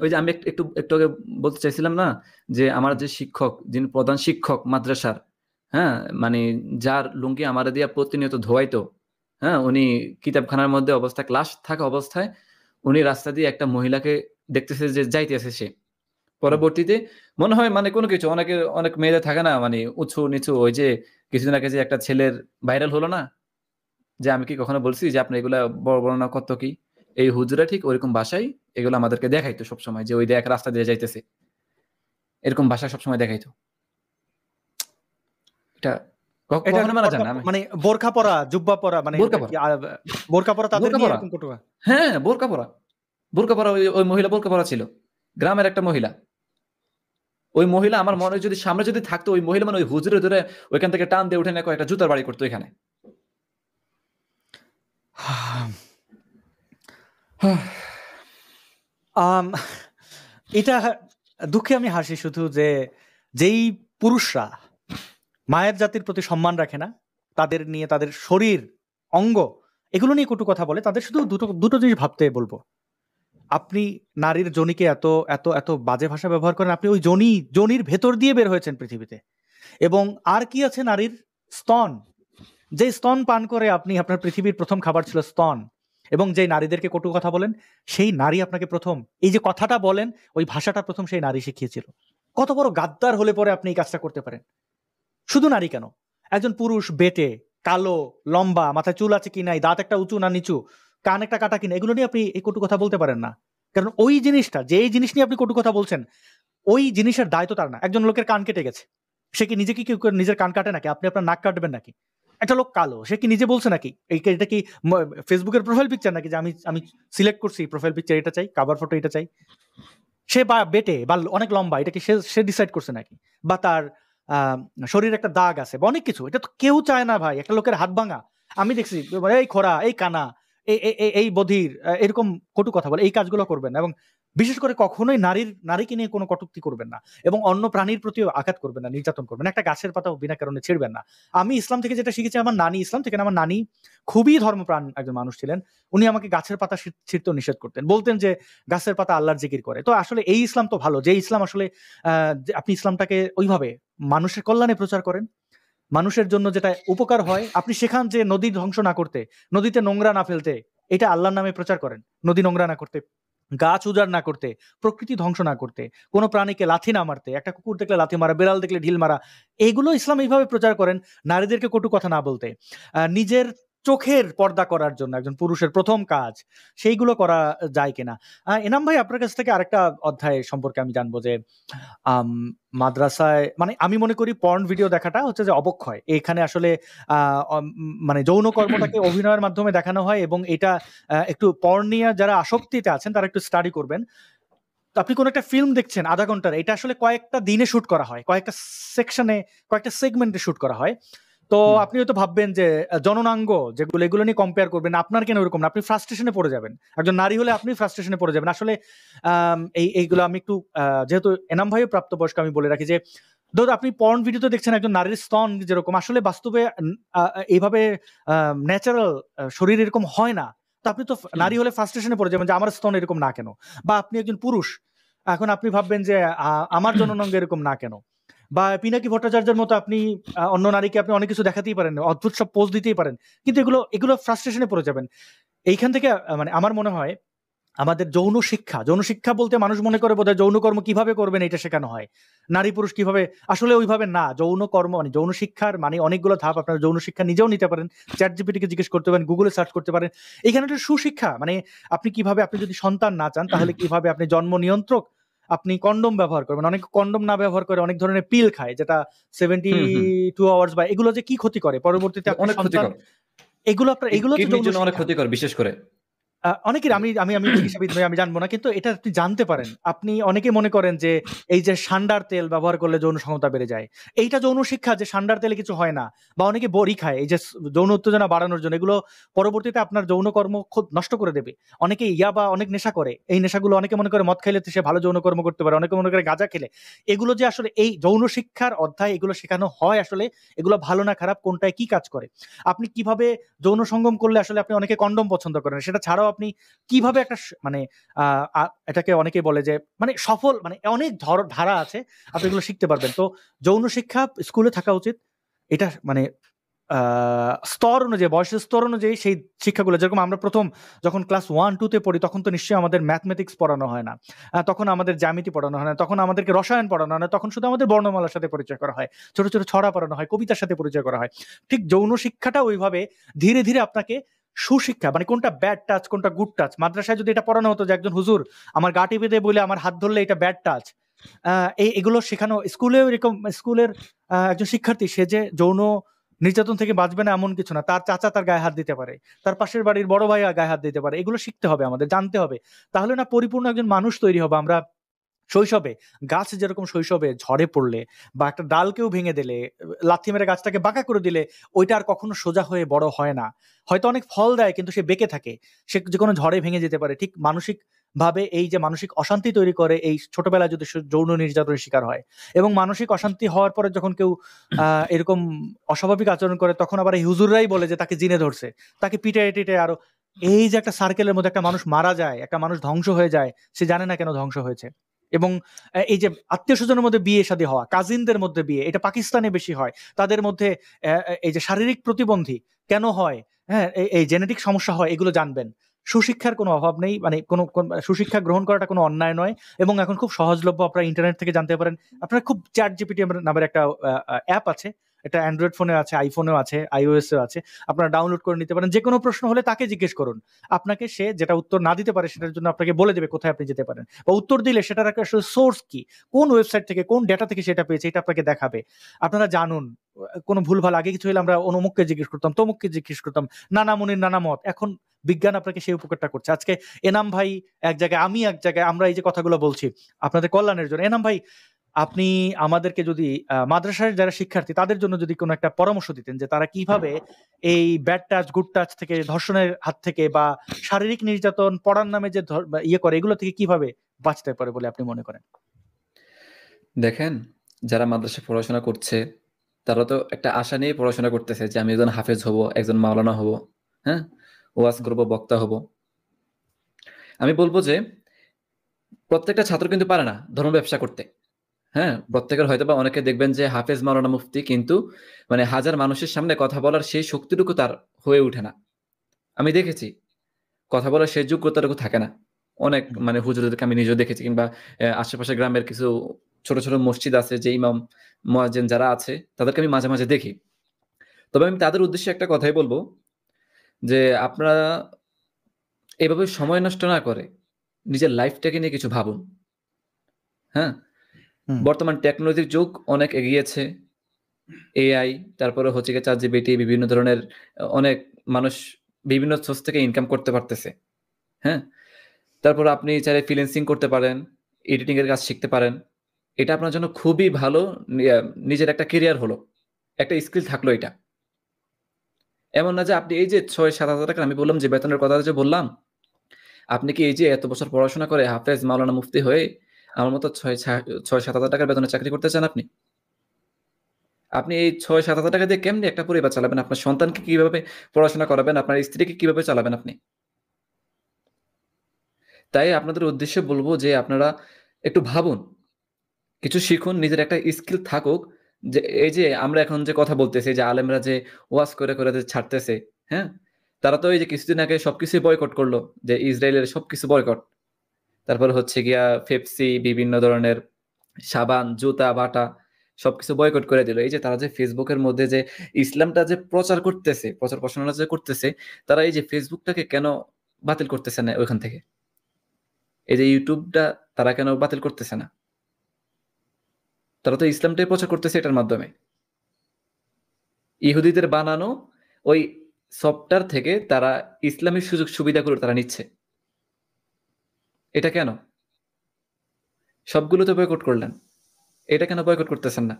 ওই যে আমি একটু আগে বলতে চাইছিলাম না যে আমার যে শিক্ষক, যিনি প্রধান শিক্ষক মাদ্রাসার, হ্যাঁ? মানে যার লুঙ্গি আমারে দিয়া প্রতিনিয়ত ধোয়াইতো, হ্যাঁ? উনি কিতাবখানার মধ্যে ক্লাস থাকা অবস্থায় উনি রাস্তা দিয়ে একটা মহিলাকে দেখতেছে যে যাইতেছে সে। পরবর্তীতে মনে হয় মানে কোনো কিছু অনেক মেয়েদের থাকে না মানে উঁচু নিচু, ওই যে কিছুদিন আগে যে একটা ছেলের ভাইরাল হলো না? যে আমি কি কখনো বলছি যে আপনি এগুলা বর্ণনা কত কি? এই হুজুরা ঠিক ওরকম ভাষায় এগুলো আমাদেরকে দেখাইতো সবসময় যে ওই দেখ রাস্তা দিয়ে যাইতেছে। এরকম ভাষা সবসময় দেখাইতো। এটা এটা কখনো মানা যায় না। মানে বোরখা পরা, জুব্বা পরা, মানে বোরকা এটা পরা। কি বোরখা পরা তাদের বোরকা নিয়ে পরা। এরকম কটুকা? হ্যাঁ, বোরকা পরা। বোরকা পরা ওই মহিলা বোরকা পরা ছিল। গ্রামের একটা মহিলা। ওই মহিলা আমার মনে হয় যদি সামনে যদি থাকতো ওই মহিলা মানে ওই হুজুরে ধরে ওইখান থেকে টান দিয়ে উঠে নিয়ে কয়েকটা জুতার বাড়ি করতো এখানে। এটা দুঃখে আমি হাসি শুধু যে যেই পুরুষরা মায়ের জাতির প্রতি সম্মান রাখে না, তাদের নিয়ে তাদের শরীর অঙ্গ এগুলো নিয়ে কটু কথা বলে, তাদের শুধু দুটো জিনিস ভাবতে বলবো। আপনি নারীর যোনিকে এত এত এত বাজে ভাষা ব্যবহার করেন, আপনি ওই যোনির ভেতর দিয়ে বের হয়েছেন পৃথিবীতে। এবং আর কি আছে, নারীর স্তন, যে স্তন পান করে আপনি, আপনার পৃথিবীর প্রথম খাবার ছিল স্তন। এবং যে নারীদেরকে কটু কথা বলেন, সেই নারী আপনাকে প্রথম এই যে কথাটা বলেন, ওই ভাষাটা প্রথম সেই নারী শিখিয়েছিল। কত বড় গাদ্দার হলে পরে আপনি এই কাজটা করতে পারেন? শুধু নারী কেন, একজন পুরুষ বেটে, কালো, লম্বা, মাথায় চুল আছে কি নাই, দাঁত একটা উঁচু না নিচু, কান একটা কাটা কিনা, এগুলো নিয়ে আপনি এই কটু কথা বলতে পারেন না। কারণ ওই জিনিসটা, যে এই জিনিস নিয়ে আপনি কটু কথা বলছেন, ওই জিনিসের দায়িত্ব তার না। একজন লোকের কান কেটে গেছে, সে কি নিজে কি নিজের কান কাটে নাকি? আপনি আপনার নাক কাটবেন নাকি? একটা লোক কালো, সে কি নিজে বলছে নাকি এটা কি ফেসবুকের প্রোফাইল পিকচার নাকি যে আমি আমি সিলেক্ট করছি প্রোফাইল পিকচার এটা চাই, কভার ফটো এটা চাই? সে বা বেটে বা অনেক লম্বা, এটা কি সে ডিসাইড করছে নাকি? বা তার শরীরে একটা দাগ আছে বা অনেক কিছু, এটা তো কেউ চায় না ভাই। একটা লোকের হাত ভাঙা, আমি দেখছি এই খোড়া, এই কানা, এই বধির, এরকম কটু কথা বলে, এই কাজগুলো করবেন না। এবং বিশেষ করে কখনোই নারীকে নিয়ে কোনো কটূক্তি করবেন না, এবং অন্য প্রাণীর প্রতিও আঘাত করবেন না, নির্যাতন করবেন না, একটা গাছের পাতাও বিনা কারণে ছিঁড়বেন না। আমি ইসলাম থেকে যেটা শিখেছি, আমার নানি ইসলাম থেকে, আমার নানি খুবই ধর্মপ্রাণ একজন মানুষ ছিলেন। উনি আমাকে গাছের পাতা ছিঁড়তেও নিষেধ করতেন, বলতেন যে গাছের পাতা আল্লাহর জিকির করে। তো আসলে এই ইসলাম তো ভালো, যে ইসলাম আসলে আপনি ইসলামটাকে ওইভাবে মানুষের কল্যাণে প্রচার করেন, মানুষের জন্য যেটা উপকার হয়, আপনি সেখান যে নদী ধ্বংস না করতে, নদীতে নোংরা না ফেলতে, এটা আল্লাহর নামে প্রচার করেন। নদী নোংরা না করতে, গাছ উজাড় না করতে, প্রকৃতি ধ্বংস না করতে, কোনো প্রাণীকে লাথি না মারতে, একটা কুকুর দেখলে লাথি মারা, বেড়াল দেখলে ঢিল মারা, এইগুলো ইসলাম এইভাবে প্রচার করেন। নারীদেরকে কটু কথা না বলতে, নিজের চোখের পর্দা করার জন্য একজন পুরুষের প্রথম কাজ, সেইগুলো করা যায় কিনা। এনাম ভাই, আপনার কাছ থেকে আরেকটা অধ্যায় সম্পর্কে আমি জানবো যে মাদ্রাসায়, মানে আমি মনে করি পর্ন ভিডিও দেখাটা হচ্ছে যে অবক্ষয়। এখানে আসলে মানে যৌন কর্মটাকে অভিনয়ের মাধ্যমে দেখানো হয়, এবং এটা একটু পর্ন নিয়ে যারা আসক্তিতে আছেন তারা একটু স্টাডি করবেন। তো আপনি কোন একটা ফিল্ম দেখছেন আধা ঘন্টার, এটা আসলে কয়েকটা দিনে শুট করা হয়, কয়েকটা সেকশনে, কয়েকটা সেগমেন্টে শুট করা হয়। তো আপনি হয়তো ভাববেন যে জননাঙ্গ যেগুলো, এগুলো নিয়ে কম্পেয়ার করবেন, আপনার কেন ওরকম না, আপনি ফ্রাস্ট্রেশনে পড়ে যাবেন। একজন নারী হলে আপনি ফ্রাস্ট্রেশনে পড়ে যাবেন। আসলে এইগুলো আমি একটু যেহেতু এনাম ভাইও প্রাপ্তবয়স্ক, আমি বলে রাখি যে ধরুন আপনি পর্ন ভিডিওতে দেখছেন একজন নারীর স্তন যেরকম, আসলে বাস্তবে এইভাবে ন্যাচারাল শরীর এরকম হয় না। তো আপনি তো নারী হলে ফ্রাস্ট্রেশনে পড়ে যাবেন যে আমার স্তন এরকম না কেন। বা আপনি একজন পুরুষ, এখন আপনি ভাববেন যে আমার জননাঙ্গ এরকম না কেন। বা পিনাকি ভট্টাচার্যের মতো আপনি অন্য নারীকে আপনি অনেক কিছু দেখাতেই পারেন, অদ্ভুত সব পোজ দিতেই পারেন, কিন্তু এগুলো ফ্রাস্ট্রেশনে পড়ে যাবেন। এইখান থেকে মানে আমার মনে হয় আমাদের যৌন শিক্ষা বলতে মানুষ মনে করে বোধহয় যৌনকর্ম কিভাবে করবেন এটা শেখানো হয়, নারী পুরুষ কিভাবে, আসলে ওইভাবে না। যৌনকর্ম মানে যৌন শিক্ষার মানে অনেকগুলো ধাপ। আপনারা যৌন শিক্ষা নিজেও নিতে পারেন, চ্যাট জিপিটিকে জিজ্ঞেস করতে পারেন, গুগলে সার্চ করতে পারেন। এখানে একটা সুশিক্ষা, মানে আপনি কিভাবে, আপনি যদি সন্তান না চান তাহলে কিভাবে আপনি জন্ম নিয়ন্ত্রক, আপনি কন্ডম ব্যবহার করবেন। অনেক কন্ডম না ব্যবহার করে অনেক ধরনের পিল খায়, যেটা 72 আওয়ার্স, বা এগুলো যে কি ক্ষতি করে পরবর্তীতে আপনি অনেক সন্তান, ক্ষতিকর। এগুলো আপনার, এগুলো তো কিডনির যৌন জন্য অনেক শিক্ষা। ক্ষতিকর বিশেষ করে। অনেকের আমি চিকিৎসাবিদ নই, আমি জানবো না, কিন্তু এটা আপনি জানতে পারেন। আপনি অনেকে মনে করেন যে এই যে সান্ডার তেল ব্যবহার করলে যৌন ক্ষমতা বেড়ে যায়, এইটা যৌন শিক্ষা যে সান্ডার তেলে কিছু হয় না, বা অনেকে বড়ি খায় এই যে যৌন উত্তেজনা বাড়ানোর জন্য, এগুলো পরবর্তীতে আপনার যৌন কর্ম খুব নষ্ট করে দেবে। অনেকে বা অনেক নেশা করে, এই নেশাগুলো অনেকে মনে করে মদ খাইলে তো সে ভালো যৌন কর্ম করতে পারে, অনেকে মনে করে গাঁজা খেলে। এগুলো যে আসলে এই যৌন শিক্ষার অধ্যায় এগুলো শেখানো হয়, আসলে এগুলো ভালো না খারাপ কোনটায় কি কাজ করে, আপনি কিভাবে যৌন সঙ্গম করলে আসলে আপনি অনেকে কন্ডম পছন্দ করেন, সেটা ছাড়াও আপনি কিভাবে একটা মানে এটাকে অনেকে বলে যে মানে সফল, মানে অনেক ধারা আছে, আপনি এগুলো শিখতে পারবেন। তো যৌন শিক্ষা স্কুলে থাকা উচিত। এটা মানে স্তর অনুযায়ী, বয়সের স্তর অনুযায়ী সেই শিক্ষাগুলো, যেরকম আমরা প্রথম যখন ক্লাস 1-2 তে পড়ি তখন তো নিশ্চয়ই আমাদের ম্যাথমেটিক্স পড়ানো হয় না, তখন আমাদের জ্যামিতি পড়ানো হয় না, তখন আমাদেরকে রসায়ন পড়ানো হয় না, তখন শুধু আমাদের বর্ণমালার সাথে পরিচয় করা হয়, ছোট ছোট ছড়া পড়ানো হয়, কবিতার সাথে পরিচয় করা হয়। ঠিক যৌন শিক্ষাটা ওইভাবে ধীরে ধীরে আপনাকে সুশিক্ষা, মানে কোনটা ব্যাড টাচ কোনটা গুড টাচ, মাদ্রাসায় যদি এটা পড়ানো হতো যে একজন হুজুর আমার গা টিপে দিয়ে বলে আমার হাত ধরলে এটা ব্যাড টাচ, এগুলো শেখানো স্কুলেও, এরকম স্কুলের একজন শিক্ষার্থী সে যে যৌন নির্যাতন থেকে বাঁচবে না এমন কিছু না, তার চাচা তার গায়ে হাত দিতে পারে, তার পাশের বাড়ির বড় ভাই গায়ে হাত দিতে পারে, এগুলো শিখতে হবে, আমাদের জানতে হবে, তাহলে না পরিপূর্ণ একজন মানুষ তৈরি হবে। আমরা শৈশবে গাছ যেরকম শৈশবে ঝড়ে পড়লে বা একটা ডালকেও ভেঙে দিলে, লাথি মেরে গাছটাকে বাঁকা করে দিলে ওইটা আর কখনো সোজা হয়ে বড় হয় না, হয়তো অনেক ফল দেয় কিন্তু সে বেঁকে থাকে, সে যে কোনো ঝড়ে ভেঙে যেতে পারে। ঠিক মানসিক ভাবে এই যে মানসিক অশান্তি তৈরি করে এই ছোটবেলায় যদি যৌন নির্যাতনের শিকার হয়, এবং মানসিক অশান্তি হওয়ার পরে যখন কেউ এরকম অস্বাভাবিক আচরণ করে, তখন আবার এই হুজুররাই বলে যে তাকে জিনে ধরছে, তাকে পিটায় টিটে আরো, এই যে একটা সার্কেলের মধ্যে একটা মানুষ মারা যায়, একটা মানুষ ধ্বংস হয়ে যায়, সে জানে না কেন ধ্বংস হয়েছে। এবং এই যে আত্মীয় স্বজনের মধ্যে বিয়ে শাদী হওয়া, কাজিনদের মধ্যে বিয়ে, এটা পাকিস্তানে বেশি হয়, তাদের মধ্যে এই যে শারীরিক প্রতিবন্ধী কেন হয়, হ্যাঁ, এই জেনেটিক সমস্যা হয়, এগুলো জানবেন। সুশিক্ষার কোনো অভাব নেই, মানে সুশিক্ষা গ্রহণ করাটা কোনো অন্যায় নয়, এবং এখন খুব সহজলভ্য, আপনারা ইন্টারনেট থেকে জানতে পারেন। আপনারা খুব চ্যাট জিপিটি নামের একটা অ্যাপ আছে, এটা অ্যান্ড্রয়েড ফোনে আছে, আইফোনেও আছে, iOS এও আছে, আপনারা ডাউনলোড করে নিতে পারেন। যে কোনো প্রশ্ন হলে তাকে জিজ্ঞেস করুন, আপনাকে সে যেটা উত্তর না দিতে পারে সেটার জন্য আপনাকে বলে দেবে কোথায় আপনি যেতে পারেন, বা উত্তর দিলে সেটার একটা আসলে সোর্স কি, কোন ওয়েবসাইট থেকে কোন ডেটা থেকে সেটা পেয়েছে, এটা আপনাকে দেখাবে। আপনারা জানুন, কোনো ভুলভাল আগে কিছু হলে আমরা অমুককে জিজ্ঞেস করতাম, তমুককে জিজ্ঞেস করতাম, নানা মুনির নানা মত, এখন বিজ্ঞান আপনাকে সেই উপকারটা করছে। আজকে এনাম ভাই এক জায়গায়, আমি এক জায়গায়, আমরা এই যে কথাগুলো বলছি আপনাদের কল্যাণের জন্য, এনাম ভাই আপনি আমাদেরকে যদি মাদ্রাসার যারা শিক্ষার্থী তাদের জন্য যদি কোনো একটা পরামর্শ দিতেন যে তারা কিভাবে এই ব্যাড টাচ গুড টাচ থেকে, ধর্ষণের হাত থেকে বা শারীরিক নির্যাতন পড়ার নামে যে ইয়ে করে, এগুলো থেকে কিভাবে বাঁচতে পারে বলে আপনি মনে করেন? দেখেন, যারা মাদ্রাসায় পড়াশোনা করছে তারা তো একটা আশা নিয়ে পড়াশোনা করতেছে যে আমি একজন হাফেজ হব, একজন মাওলানা হব, হ্যাঁ, ওয়াজ করব, বক্তা হব। আমি বলবো যে প্রত্যেকটা ছাত্র কিন্তু পারে না ধর্ম ব্যবসা করতে। হ্যাঁ, প্রত্যেকের হয়তোবা অনেকে দেখবেন যে হাফেজ, মাওলানা, মুফতি, কিন্তু মানে হাজার মানুষের সামনে কথা বলার সেই শক্তিটুকু তার হয়ে ওঠে না। আমি দেখেছি কথা বলার সেই যোগ্যতাটুকু থাকে না। অনেক মানে হুজুরদেরকে আমি নিজেও দেখেছি, কিংবা আশেপাশে গ্রামের কিছু ছোট ছোট মসজিদ আছে, যে ইমাম মুয়াজ্জিন যারা আছে তাদেরকে আমি মাঝে মাঝে দেখি। তবে আমি তাদের উদ্দেশ্যে একটা কথাই বলবো যে আপনারা এভাবে সময় নষ্ট না করে নিজের লাইফটাকে নিয়ে কিছু ভাবুন। হ্যাঁ, বর্তমান টেকনোলজির যুগ অনেক এগিয়েছে। এআই, তারপরে হচ্ছে গিয়ে ChatGPT, বিভিন্ন ধরনের অনেক মানুষ বিভিন্ন সোর্স থেকে ইনকাম করতে পারতেছে। হ্যাঁ, তারপর আপনি চাইলে ফ্রিল্যান্সিং করতে পারেন, এডিটিং এর কাজ শিখতে পারেন। এটা আপনার জন্য খুবই ভালো, নিজের একটা কেরিয়ার হলো, একটা স্কিল থাকলো এটা। এমন না যে আপনি এই যে ৬-৭ হাজার টাকা আমি বললাম যে বেতনের কথা যে বললাম, আপনি কি এই যে এত বছর পড়াশোনা করে হাফেজ, মাওলানা, মুফতি হয়ে আমার মতো ৬-৭ হাজার টাকার বেতনে চাকরি করতে চান আপনি? আপনি এই ৬-৭ হাজার টাকা দিয়ে কেমনে একটা পরিবার চালাবেন? আপনার সন্তানকে কিভাবে পড়াশোনা করাবেন? আপনার স্ত্রীকে কিভাবে চালাবেন আপনি? তাই আপনাদের উদ্দেশ্যে বলবো যে আপনারা একটু ভাবুন, কিছু শিখুন, নিজের একটা স্কিল থাকুক। যে এই যে আমরা এখন যে কথা বলতেছি, যে আলেমরা যে ওয়াজ করে করে যে ছাড়তেছে, হ্যাঁ? তারা তো এই যে কিছুদিন আগে সবকিছুই বয়কট করলো, যে ইসরায়েলের সবকিছু বয়কট। তারপরে হচ্ছে গিয়া পেপসি, বিভিন্ন ধরনের সাবান, জুতা, বাটা সবকিছু বয়কট করে দিল। এই যে তারা যে ফেসবুকের মধ্যে যে ইসলামটা যে প্রচার করতেছে, প্রচার প্রসারণা যে করতেছে, তারা এই যে ফেসবুকটাকে কেন বাতিল করতেছে না ওইখান থেকে? এই যে ইউটিউবটা তারা কেন বাতিল করতেছে না? তারা তো ইসলামটাই প্রচার করতেছে এটার মাধ্যমে। ইহুদিদের বানানো ওই সফটওয়্যার থেকে তারা ইসলামিক সুযোগ সুবিধাগুলো তারা নিচ্ছে। এটা কেন? সবগুলো তো বয়কট করলেন, এটা কেন বয়কট করতেছেন না?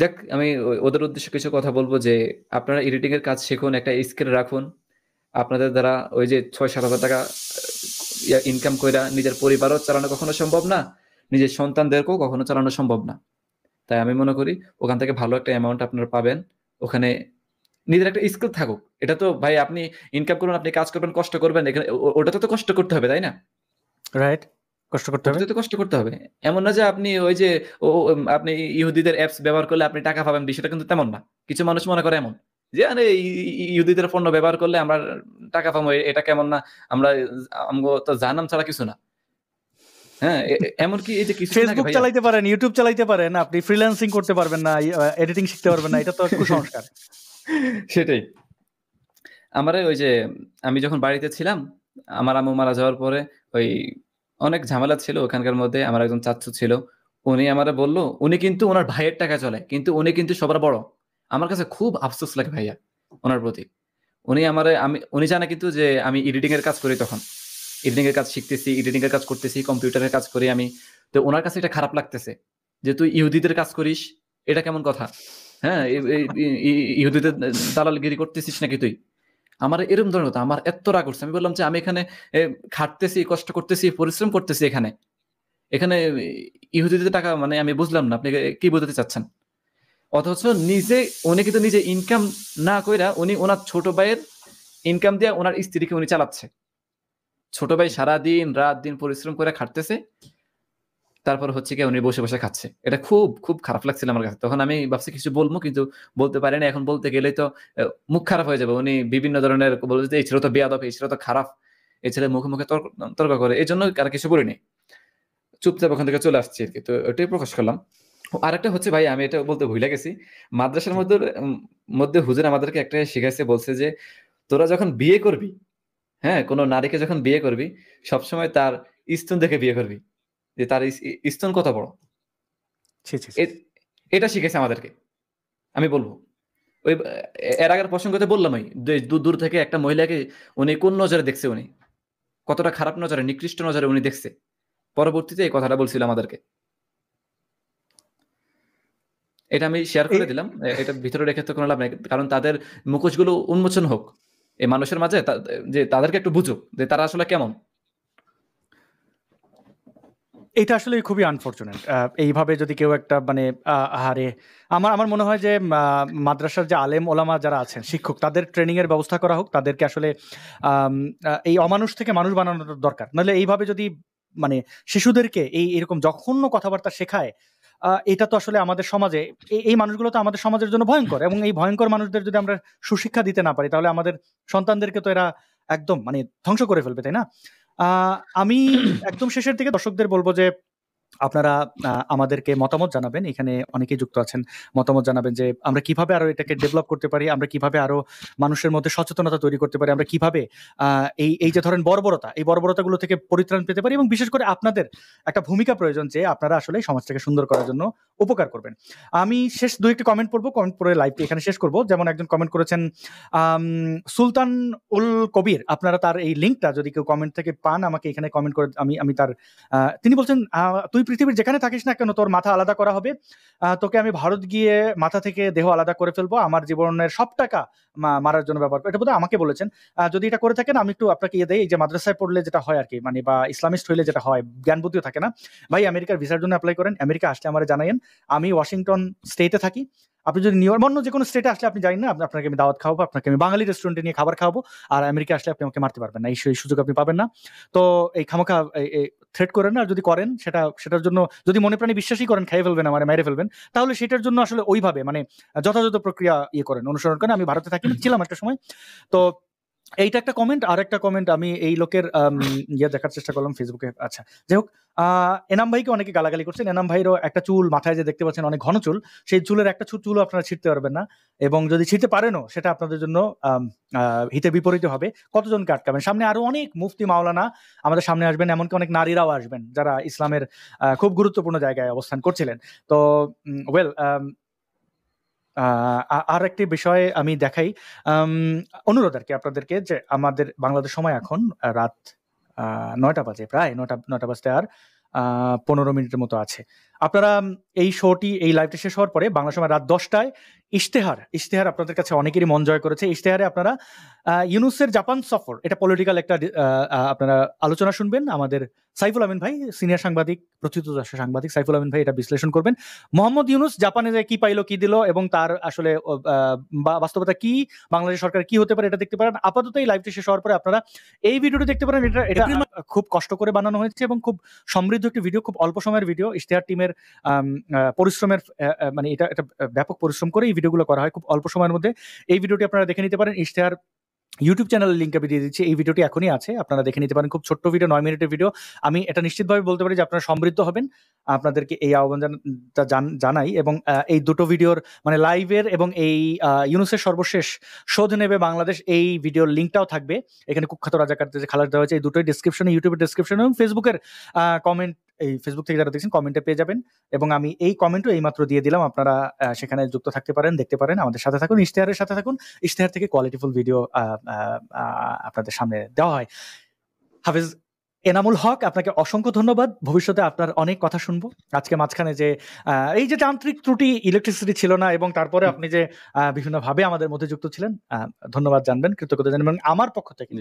যাক, আমি ওদের উদ্দেশ্যে কিছু কথা বলবো যে আপনারা এডিটিং এর কাজ শিখুন, একটা স্কিল রাখুন। আপনাদের দ্বারা ওই যে 6-7 হাজার টাকা ইনকাম কইরা নিজের পরিবারও চালানো কখনো সম্ভব না, নিজের সন্তানদেরকেও কখনো চালানো সম্ভব না। তাই আমি মনে করি ওখান থেকে ভালো একটা অ্যামাউন্ট আপনারা পাবেন। ওখানে নিজের একটা স্কিল থাকুক। এটা তো ভাই আপনি ইনকাম করবেন, আপনি কাজ করবেন, কষ্ট করবেন, এখানে ওটাতে তো কষ্ট করতে হবে, তাই না? রাইট, কষ্ট করতে হবে। ওটাতে তো কষ্ট করতে হবে। এমন না যে আপনি ওই যে আপনি ইহুদিদের অ্যাপস ব্যবহার করলে আপনি টাকা পাবেন, বিষয়টা কিন্তু তেমন না। কিছু মানুষ মনে করে এমন যে আরে ইহুদিদের পণ্য ব্যবহার করলে আমরা টাকা পাবো, এটা কেমন না? আমরা আমগো তো জাহান্নাম ছাড়া কিছু না। হ্যাঁ, এমনকি এই যে কিছুদিন আগে ফেসবুক ভাইয়া, চালাইতে পারেন, ইউটিউব চালাইতে পারেন, আপনি ফ্রিল্যান্সিং করতে পারবেন না, এডিটিং শিখতে পারবেন না, এটা তো কুসংস্কার। সেটাই। আমারে ওই যে আমি যখন বাড়িতে ছিলাম, আমার আম্মু মারা যাওয়ার পরে ওই অনেক ঝামেলা ছিল ওখানকার মধ্যে। আমার একজন চাচ্চু ছিল, উনি আমারে বলল, উনি কিন্তু ওনার ভাইয়ের টাকা চলে, কিন্তু উনি কিন্তু সবার বড়। আমার কাছে খুব আফসোস লাগে ভাইয়া ওনার প্রতি। উনি জানে কিন্তু যে আমি এডিটিং এর কাজ করি, তখন এডিটিং এর কাজ শিখতেছি, এডিটিং এর কাজ করতেছি, কম্পিউটারের কাজ করি আমি। তো ওনার কাছে এটা খারাপ লাগতেছে যে তুই ইহুদিদের কাজ করিস, এটা কেমন কথা? হ্যাঁ, ইহুদিদের দালালগিরি করতেছিস নাকি তুই? আমার এরকম ধরনের কথা, আমার এত রাগ উঠছে। আমি বললাম যে আমি এখানে খাটতেছি, কষ্ট করতেছি, পরিশ্রম করতেছি এখানে এখানে ইহুদিদের টাকা, মানে আমি বুঝলাম না আপনি কি বোঝাতে চাচ্ছেন। অথচ উনি কিন্তু নিজে ইনকাম না কইরা উনি ওনার ছোট ভাইয়ের ইনকাম দিয়ে ওনার স্ত্রীকে উনি চালাচ্ছে। ছোট ভাই সারাদিন রাত দিন পরিশ্রম করে খাটতেছে, তারপর হচ্ছে কি উনি বসে বসে খাচ্ছে। এটা খুব খুব খারাপ লাগছিল আমার কাছে। তখন আমি ভাবছি কিছু বলবো, কিন্তু বলতে পারি না। এখন বলতে গেলেই তো মুখ খারাপ হয়ে যাবে। উনি বিভিন্ন ধরনের বলবে যে এই ছেলে তো বেয়াদব, এই ছেলে তো খারাপ, এই ছেলে মুখে মুখে তর্ক করে, এই জন্য আর কিছু বলিনি, চুপচাপ ওখান থেকে চলে আসছি আর কি। তো ওটাই প্রকাশ করলাম। আরেকটা হচ্ছে ভাই, আমি এটা বলতে ভুলে গেছি। মাদ্রাসার মধ্যে হুজুর আমাদেরকে একটা শিখাইছে, বলছে যে তোরা যখন বিয়ে করবি, হ্যাঁ, কোনো নারীকে যখন বিয়ে করবি, সবসময় তার স্তন দেখে বিয়ে করবি, যে তার স্তন কত বড়। ছি, ছি, ছি। এটা শিখেছে আমাদেরকে। আমি বলবো ওই এর আগের প্রসঙ্গতে বললাম, ওই দূর দূর থেকে একটা মহিলাকে উনি কোন নজরে দেখছে, উনি কতটা খারাপ নজরে, নিকৃষ্ট নজরে উনি দেখছে। পরবর্তীতে এই কথাটা বলছিল আমাদেরকে। এটা আমি শেয়ার করে দিলাম, এটা ভিতরে রেখে তো কোনো লাভ নেই, কারণ তাদের মুখোশগুলো উন্মোচন হোক এই মানুষের মাঝে, যে তাদেরকে একটু বুঝুক যে তারা আসলে কেমন। এটা আসলে খুবই আনফরচুনেট। এইভাবে যদি কেউ একটা মানে আহারে, আমার আমার মনে হয় যে মাদ্রাসার যে আলেম ওলামা যারা আছেন, শিক্ষক, তাদের ট্রেনিং এর ব্যবস্থা করা হোক, তাদেরকে আসলে এই অমানুষ থেকে মানুষ বানানোর দরকার। নাহলে এইভাবে যদি মানে শিশুদেরকে এরকম জঘন্য কথাবার্তা শেখায়, এটা তো আসলে আমাদের সমাজে এই মানুষগুলো তো আমাদের সমাজের জন্য ভয়ঙ্কর, এবং এই ভয়ঙ্কর মানুষদের যদি আমরা সুশিক্ষা দিতে না পারি, তাহলে আমাদের সন্তানদেরকে তো এরা একদম মানে ধ্বংস করে ফেলবে, তাই না? আমি একদম শেষের দিকে দর্শকদের বলবো যে আপনারা আমাদেরকে মতামত জানাবেন, এখানে অনেকেই যুক্ত আছেন। মতামত জানাবেন যে আমরা কিভাবে আরো এটাকে ডেভেলপ করতে পারি, আমরা কিভাবে আরো মানুষের মধ্যে সচেতনতা তৈরি করতে পারি, আমরা কিভাবে এই যে ধরেন বর্বরতা, এই বর্বরতাগুলো থেকে পরিত্রাণ পেতে পারি, এবং বিশেষ করে আপনাদের একটা ভূমিকা প্রয়োজন যে আপনারা আসলে সমাজটাকে সুন্দর করার জন্য উপকার করবেন। আমি শেষ দুই একটি কমেন্ট পড়বো, কমেন্ট পড়ে লাইভটি এখানে শেষ করব। যেমন একজন কমেন্ট করেছেন সুলতান উল কবির, আপনারা তার এই লিঙ্কটা যদি কেউ কমেন্ট থেকে পান আমাকে এখানে কমেন্ট করে, আমি তার তিনি বলছেন তুই পৃথিবীর যেখানে থাকিস না কেন তোর মাথা আলাদা করা হবে, তোকে আমি ভারত গিয়ে মাথা থেকে দেহ আলাদা করে ফেলবো, আমার জীবনের সব টাকা মারার জন্য ব্যবহার করবো। এটা বোধহয় আমাকে বলেছেন। যদি এটা করে থাকেন আমি একটু আপনাকে দেই, এই যে মাদ্রাসায় পড়লে যেটা হয় আর কি, মানে বা ইসলামিস্ট হইলে যেটা হয়, জ্ঞান বুদ্ধিও থাকে না। ভাই আমেরিকার ভিসার জন্য অ্যাপ্লাই করেন, আমেরিকা আসলে আমার জানাইন। আমি ওয়াশিংটন স্টেটে থাকি, আপনি যদি নিউ অন্য যে কোনো স্টেটে আসলে আপনি জানেন না, আপনাকে আমি দাওয়াত খাওয়াবো, আপনাকে আমি বাঙালি রেস্টুরেন্টে নিয়ে খাবার খাওয়াবো। আর আমেরিকা আসলে আপনি আমাকে মারতে পারবেন না, এই সুযোগ আপনি পাবেন না। তো এই খামাখা থ্রেট করেন না, যদি করেন সেটার জন্য যদি মনে প্রাণে বিশ্বাসই করেন খাইয়ে ফেলবেন, আমার মেরে ফেলবেন, তাহলে সেটার জন্য আসলে ওইভাবে মানে যথাযথ প্রক্রিয়া করেন, অনুসরণ করেন। আমি ভারতে থাকি, ছিলাম একটা সময়। তো এইটা একটা কমেন্ট। আর একটা কমেন্ট আমি এই লোকের দেখার চেষ্টা করলাম ফেসবুকে। আচ্ছা, যাই হোক, এনাম ভাইকে অনেকে গালাগালি করছেন। এনাম ভাইয়েরও একটা চুল মাথায় যে দেখতে পাচ্ছেন অনেক ঘন চুল, সেই চুলের একটা চুলও আপনারা ছিঁড়তে পারবেন না, এবং যদি ছিঁড়তে পারেনও সেটা আপনাদের জন্য হিতে বিপরীত হবে। কতজনকে আটকাবেন? সামনে আরো অনেক মুফতি মাওলানা আমাদের সামনে আসবেন, এমনকি অনেক নারীরাও আসবেন যারা ইসলামের খুব গুরুত্বপূর্ণ জায়গায় অবস্থান করছিলেন। তো ওয়েল, আর একটি বিষয় আমি দেখাই, অনুরোধ আর কি আপনাদেরকে, যে আমাদের বাংলাদেশ সময় এখন রাত 9টা বাজে, প্রায় 9টা বাজতে আর 15 মিনিটের মতো আছে। আপনারা এই শোটি, এই লাইভটি শেষ হওয়ার পরে বাংলা সময় রাত 10টায় ইশতেহার আপনাদের কাছে অনেকেরই মন জয় করেছে। ইশতেহারে আপনারা ইউনূসের জাপান সফর, এটা পলিটিক্যাল একটা আপনারা আলোচনা শুনবেন। আমাদের সাইফুল আমিন ভাই, সিনিয়র সাংবাদিক, প্রথিতযশা সাংবাদিক সাইফুল আমিন ভাই এটা বিশ্লেষণ করবেন। মোহাম্মদ ইউনূস জাপানে যে কি পাইলো, কি দিল, এবং তার আসলে বাস্তবতা কি, বাংলাদেশ সরকার কি হতে পারে, এটা দেখতে পারেন। আপাতত এই লাইভটি শেষ হওয়ার পরে আপনারা এই ভিডিওটি দেখতে পারেন। এটা খুব কষ্ট করে বানানো হয়েছে এবং খুব সমৃদ্ধ একটি ভিডিও, খুব অল্প সময়ের ভিডিও। ইশতেহার টিমের পরিশ্রমের মানে এটা ব্যাপক পরিশ্রম করে এই ভিডিওগুলো করা হয় খুব অল্প সময়ের মধ্যে। এই ভিডিওটি আপনারা দেখে নিতে পারেন। ইশতেহার ইউটিউব চ্যানেলের লিঙ্ক আমি দিয়ে দিচ্ছি, এই ভিডিওটি এখনই আছে, আপনারা দেখে নিতে পারেন। খুব ছোট্ট ভিডিও, 9 মিনিটের ভিডিও। আমি এটা নিশ্চিতভাবে বলতে পারি যে আপনারা সমৃদ্ধ হবেন, আপনাদেরকে এই আহ্বান জানাই। এবং এই দুটো ভিডিওর মানে লাইভের এবং এই ইউনূসের সর্বশেষ শোধ নেবে বাংলাদেশ, এই ভিডিওর লিঙ্কটাও থাকবে এখানে। কুখ্যাত রাজাকারদের যে খালাস দেওয়া হয়েছে, এই দুটোই ডিসক্রিপশনে, ইউটিউবের ডিসক্রিপশনে এবং ফেসবুকের কমেন্ট, এই ফেসবুক থেকে যারা দেখছেন কমেন্টে পেয়ে যাবেন। এবং আমি এই কমেন্টও এইমাত্র দিয়ে দিলাম, আপনারা সেখানে যুক্ত থাকতে পারেন, দেখতে পারেন, আমাদের সাথে থাকুন, ইশতেহারের সাথে থাকুন। ইশতেহার থেকে কোয়ালিটিফুল ভিডিও আপনাদের সামনে দেওয়া হয়। হাফেজ এনামুল হক, আপনাকে অসংখ্য ধন্যবাদ। ভবিষ্যতে আপনার অনেক কথা শুনবো। আজকে মাঝখানে যে এই যে যান্ত্রিক ত্রুটি, ইলেকট্রিসিটি ছিল না, এবং তারপরে আপনি যে বিভিন্নভাবে আমাদের মধ্যে যুক্ত ছিলেন, ধন্যবাদ জানবেন, কৃতজ্ঞতা জানবেন। এবং আমার পক্ষ থেকে,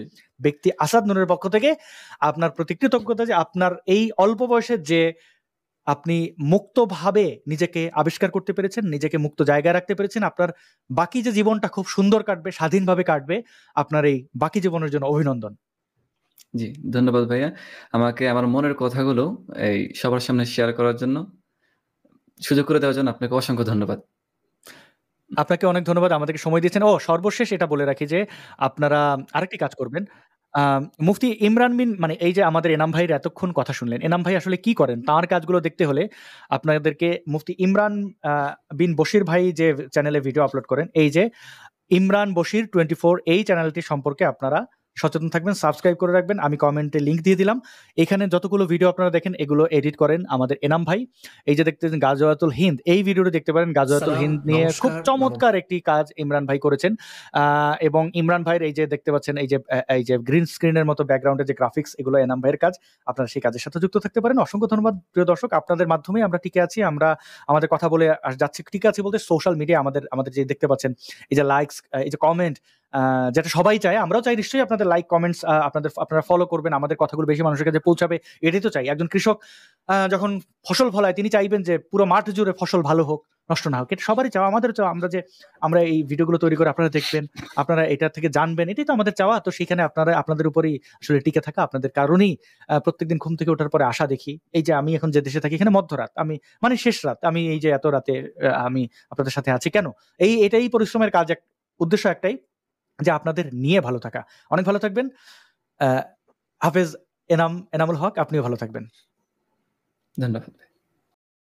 ব্যক্তি আসাদ নূরের পক্ষ থেকে আপনার প্রতি কৃতজ্ঞতা, যে আপনার এই অল্প বয়সে যে আপনি মুক্তভাবে নিজেকে আবিষ্কার করতে পেরেছেন, নিজেকে মুক্ত জায়গায় রাখতে পেরেছেন, আপনার বাকি যে জীবনটা খুব সুন্দর কাটবে, স্বাধীনভাবে কাটবে, আপনার এই বাকি জীবনের জন্য অভিনন্দন। জি, ধন্যবাদ ভাইয়া। আমাকে আমার মনের কথাগুলো এই সবার সামনে শেয়ার করার জন্য, সুযোগ করে দেওয়ার জন্য আপনাকে অসংখ্য ধন্যবাদ। আপনাকে অনেক ধন্যবাদ, আমাদেরকে সময় দিয়েছেন। সর্বশেষ এটা বলে রাখি যে আপনারা আরেকটি কাজ করবেন। মুফতি ইমরান বিন, মানে এই যে আমাদের এনাম ভাইয়ের এতক্ষণ কথা শুনলেন, এনাম ভাই আসলে কি করেন, তার কাজগুলো দেখতে হলে আপনাদেরকে মুফতি ইমরান বিন বশির ভাই যে চ্যানেলে ভিডিও আপলোড করেন, এই যে ইমরান বশির 24, এই চ্যানেলটি সম্পর্কে আপনারা সচেতন থাকবেন, সাবস্ক্রাইব করে রাখবেন। আমি কমেন্টে লিঙ্ক দিয়ে দিলাম। এখানে যতগুলো ভিডিও আপনারা দেখেন, এগুলো এডিট করেন আমাদের এনাম ভাই। এই যে দেখতেছেন গাজওয়াতুল হিন্দ, এই ভিডিওটি দেখতে পারেন। গাজওয়াতুল হিন্দ নিয়ে খুব চমৎকার একটি কাজ ইমরান ভাই করেছেন। এবং ইমরান ভাইয়ের এই যে দেখতে পাচ্ছেন, এই যে গ্রিন স্ক্রিনের মতো ব্যাকগ্রাউন্ডে যে গ্রাফিক্স, এগুলো এনাম ভাইয়ের কাজ। আপনারা সেই কাজের সাথে যুক্ত থাকতে পারেন। অসংখ্য ধন্যবাদ প্রিয় দর্শক, আপনাদের মাধ্যমে আমরা টিকে আছি, আমরা আমাদের কথা বলে যাচ্ছি। টিকে আছি বলতে সোশ্যাল মিডিয়া আমাদের যে দেখতে পাচ্ছেন, এই যে লাইকস, এই যে কমেন্ট, যেটা সবাই চায়, আমরাও চাই নিশ্চয়ই আপনাদের লাইক, কমেন্টস, আপনারা ফলো করবেন, আমাদের কথাগুলো বেশি মানুষের কাছে পৌঁছাবে, এটাই তো চাই। একজন কৃষক যখন ফসল ফলায়, তিনি চাইবেন যে পুরো মাঠ জুড়ে ফসল ভালো হোক, নষ্ট না হোক। এটা সবারই চাওয়া, আমাদেরও চাওয়া। আমরা এই ভিডিওগুলো তৈরি করে আপনারা দেখবেন, আপনারা এটা থেকে জানবেন, এটাই তো আমাদের চাওয়া। তো সেখানে আপনাদের উপরেই আসলে টিকে থাকা, আপনাদের কারণেই প্রত্যেকদিন ঘুম থেকে ওঠার পরে আশা দেখি। এই যে আমি এখন যে দেশে থাকি, এখানে মধ্যরাত, আমি মানে শেষ রাত, আমি এই যে এত রাতে আমি আপনাদের সাথে আছি কেন, এটাই পরিশ্রমের কাজ। উদ্দেশ্য একটাই, যে আপনাদের নিয়ে ভালো থাকা। অনেক ভালো থাকবেন। হাফেজ এনামুল হক, আপনিও ভালো থাকবেন। ধন্যবাদ।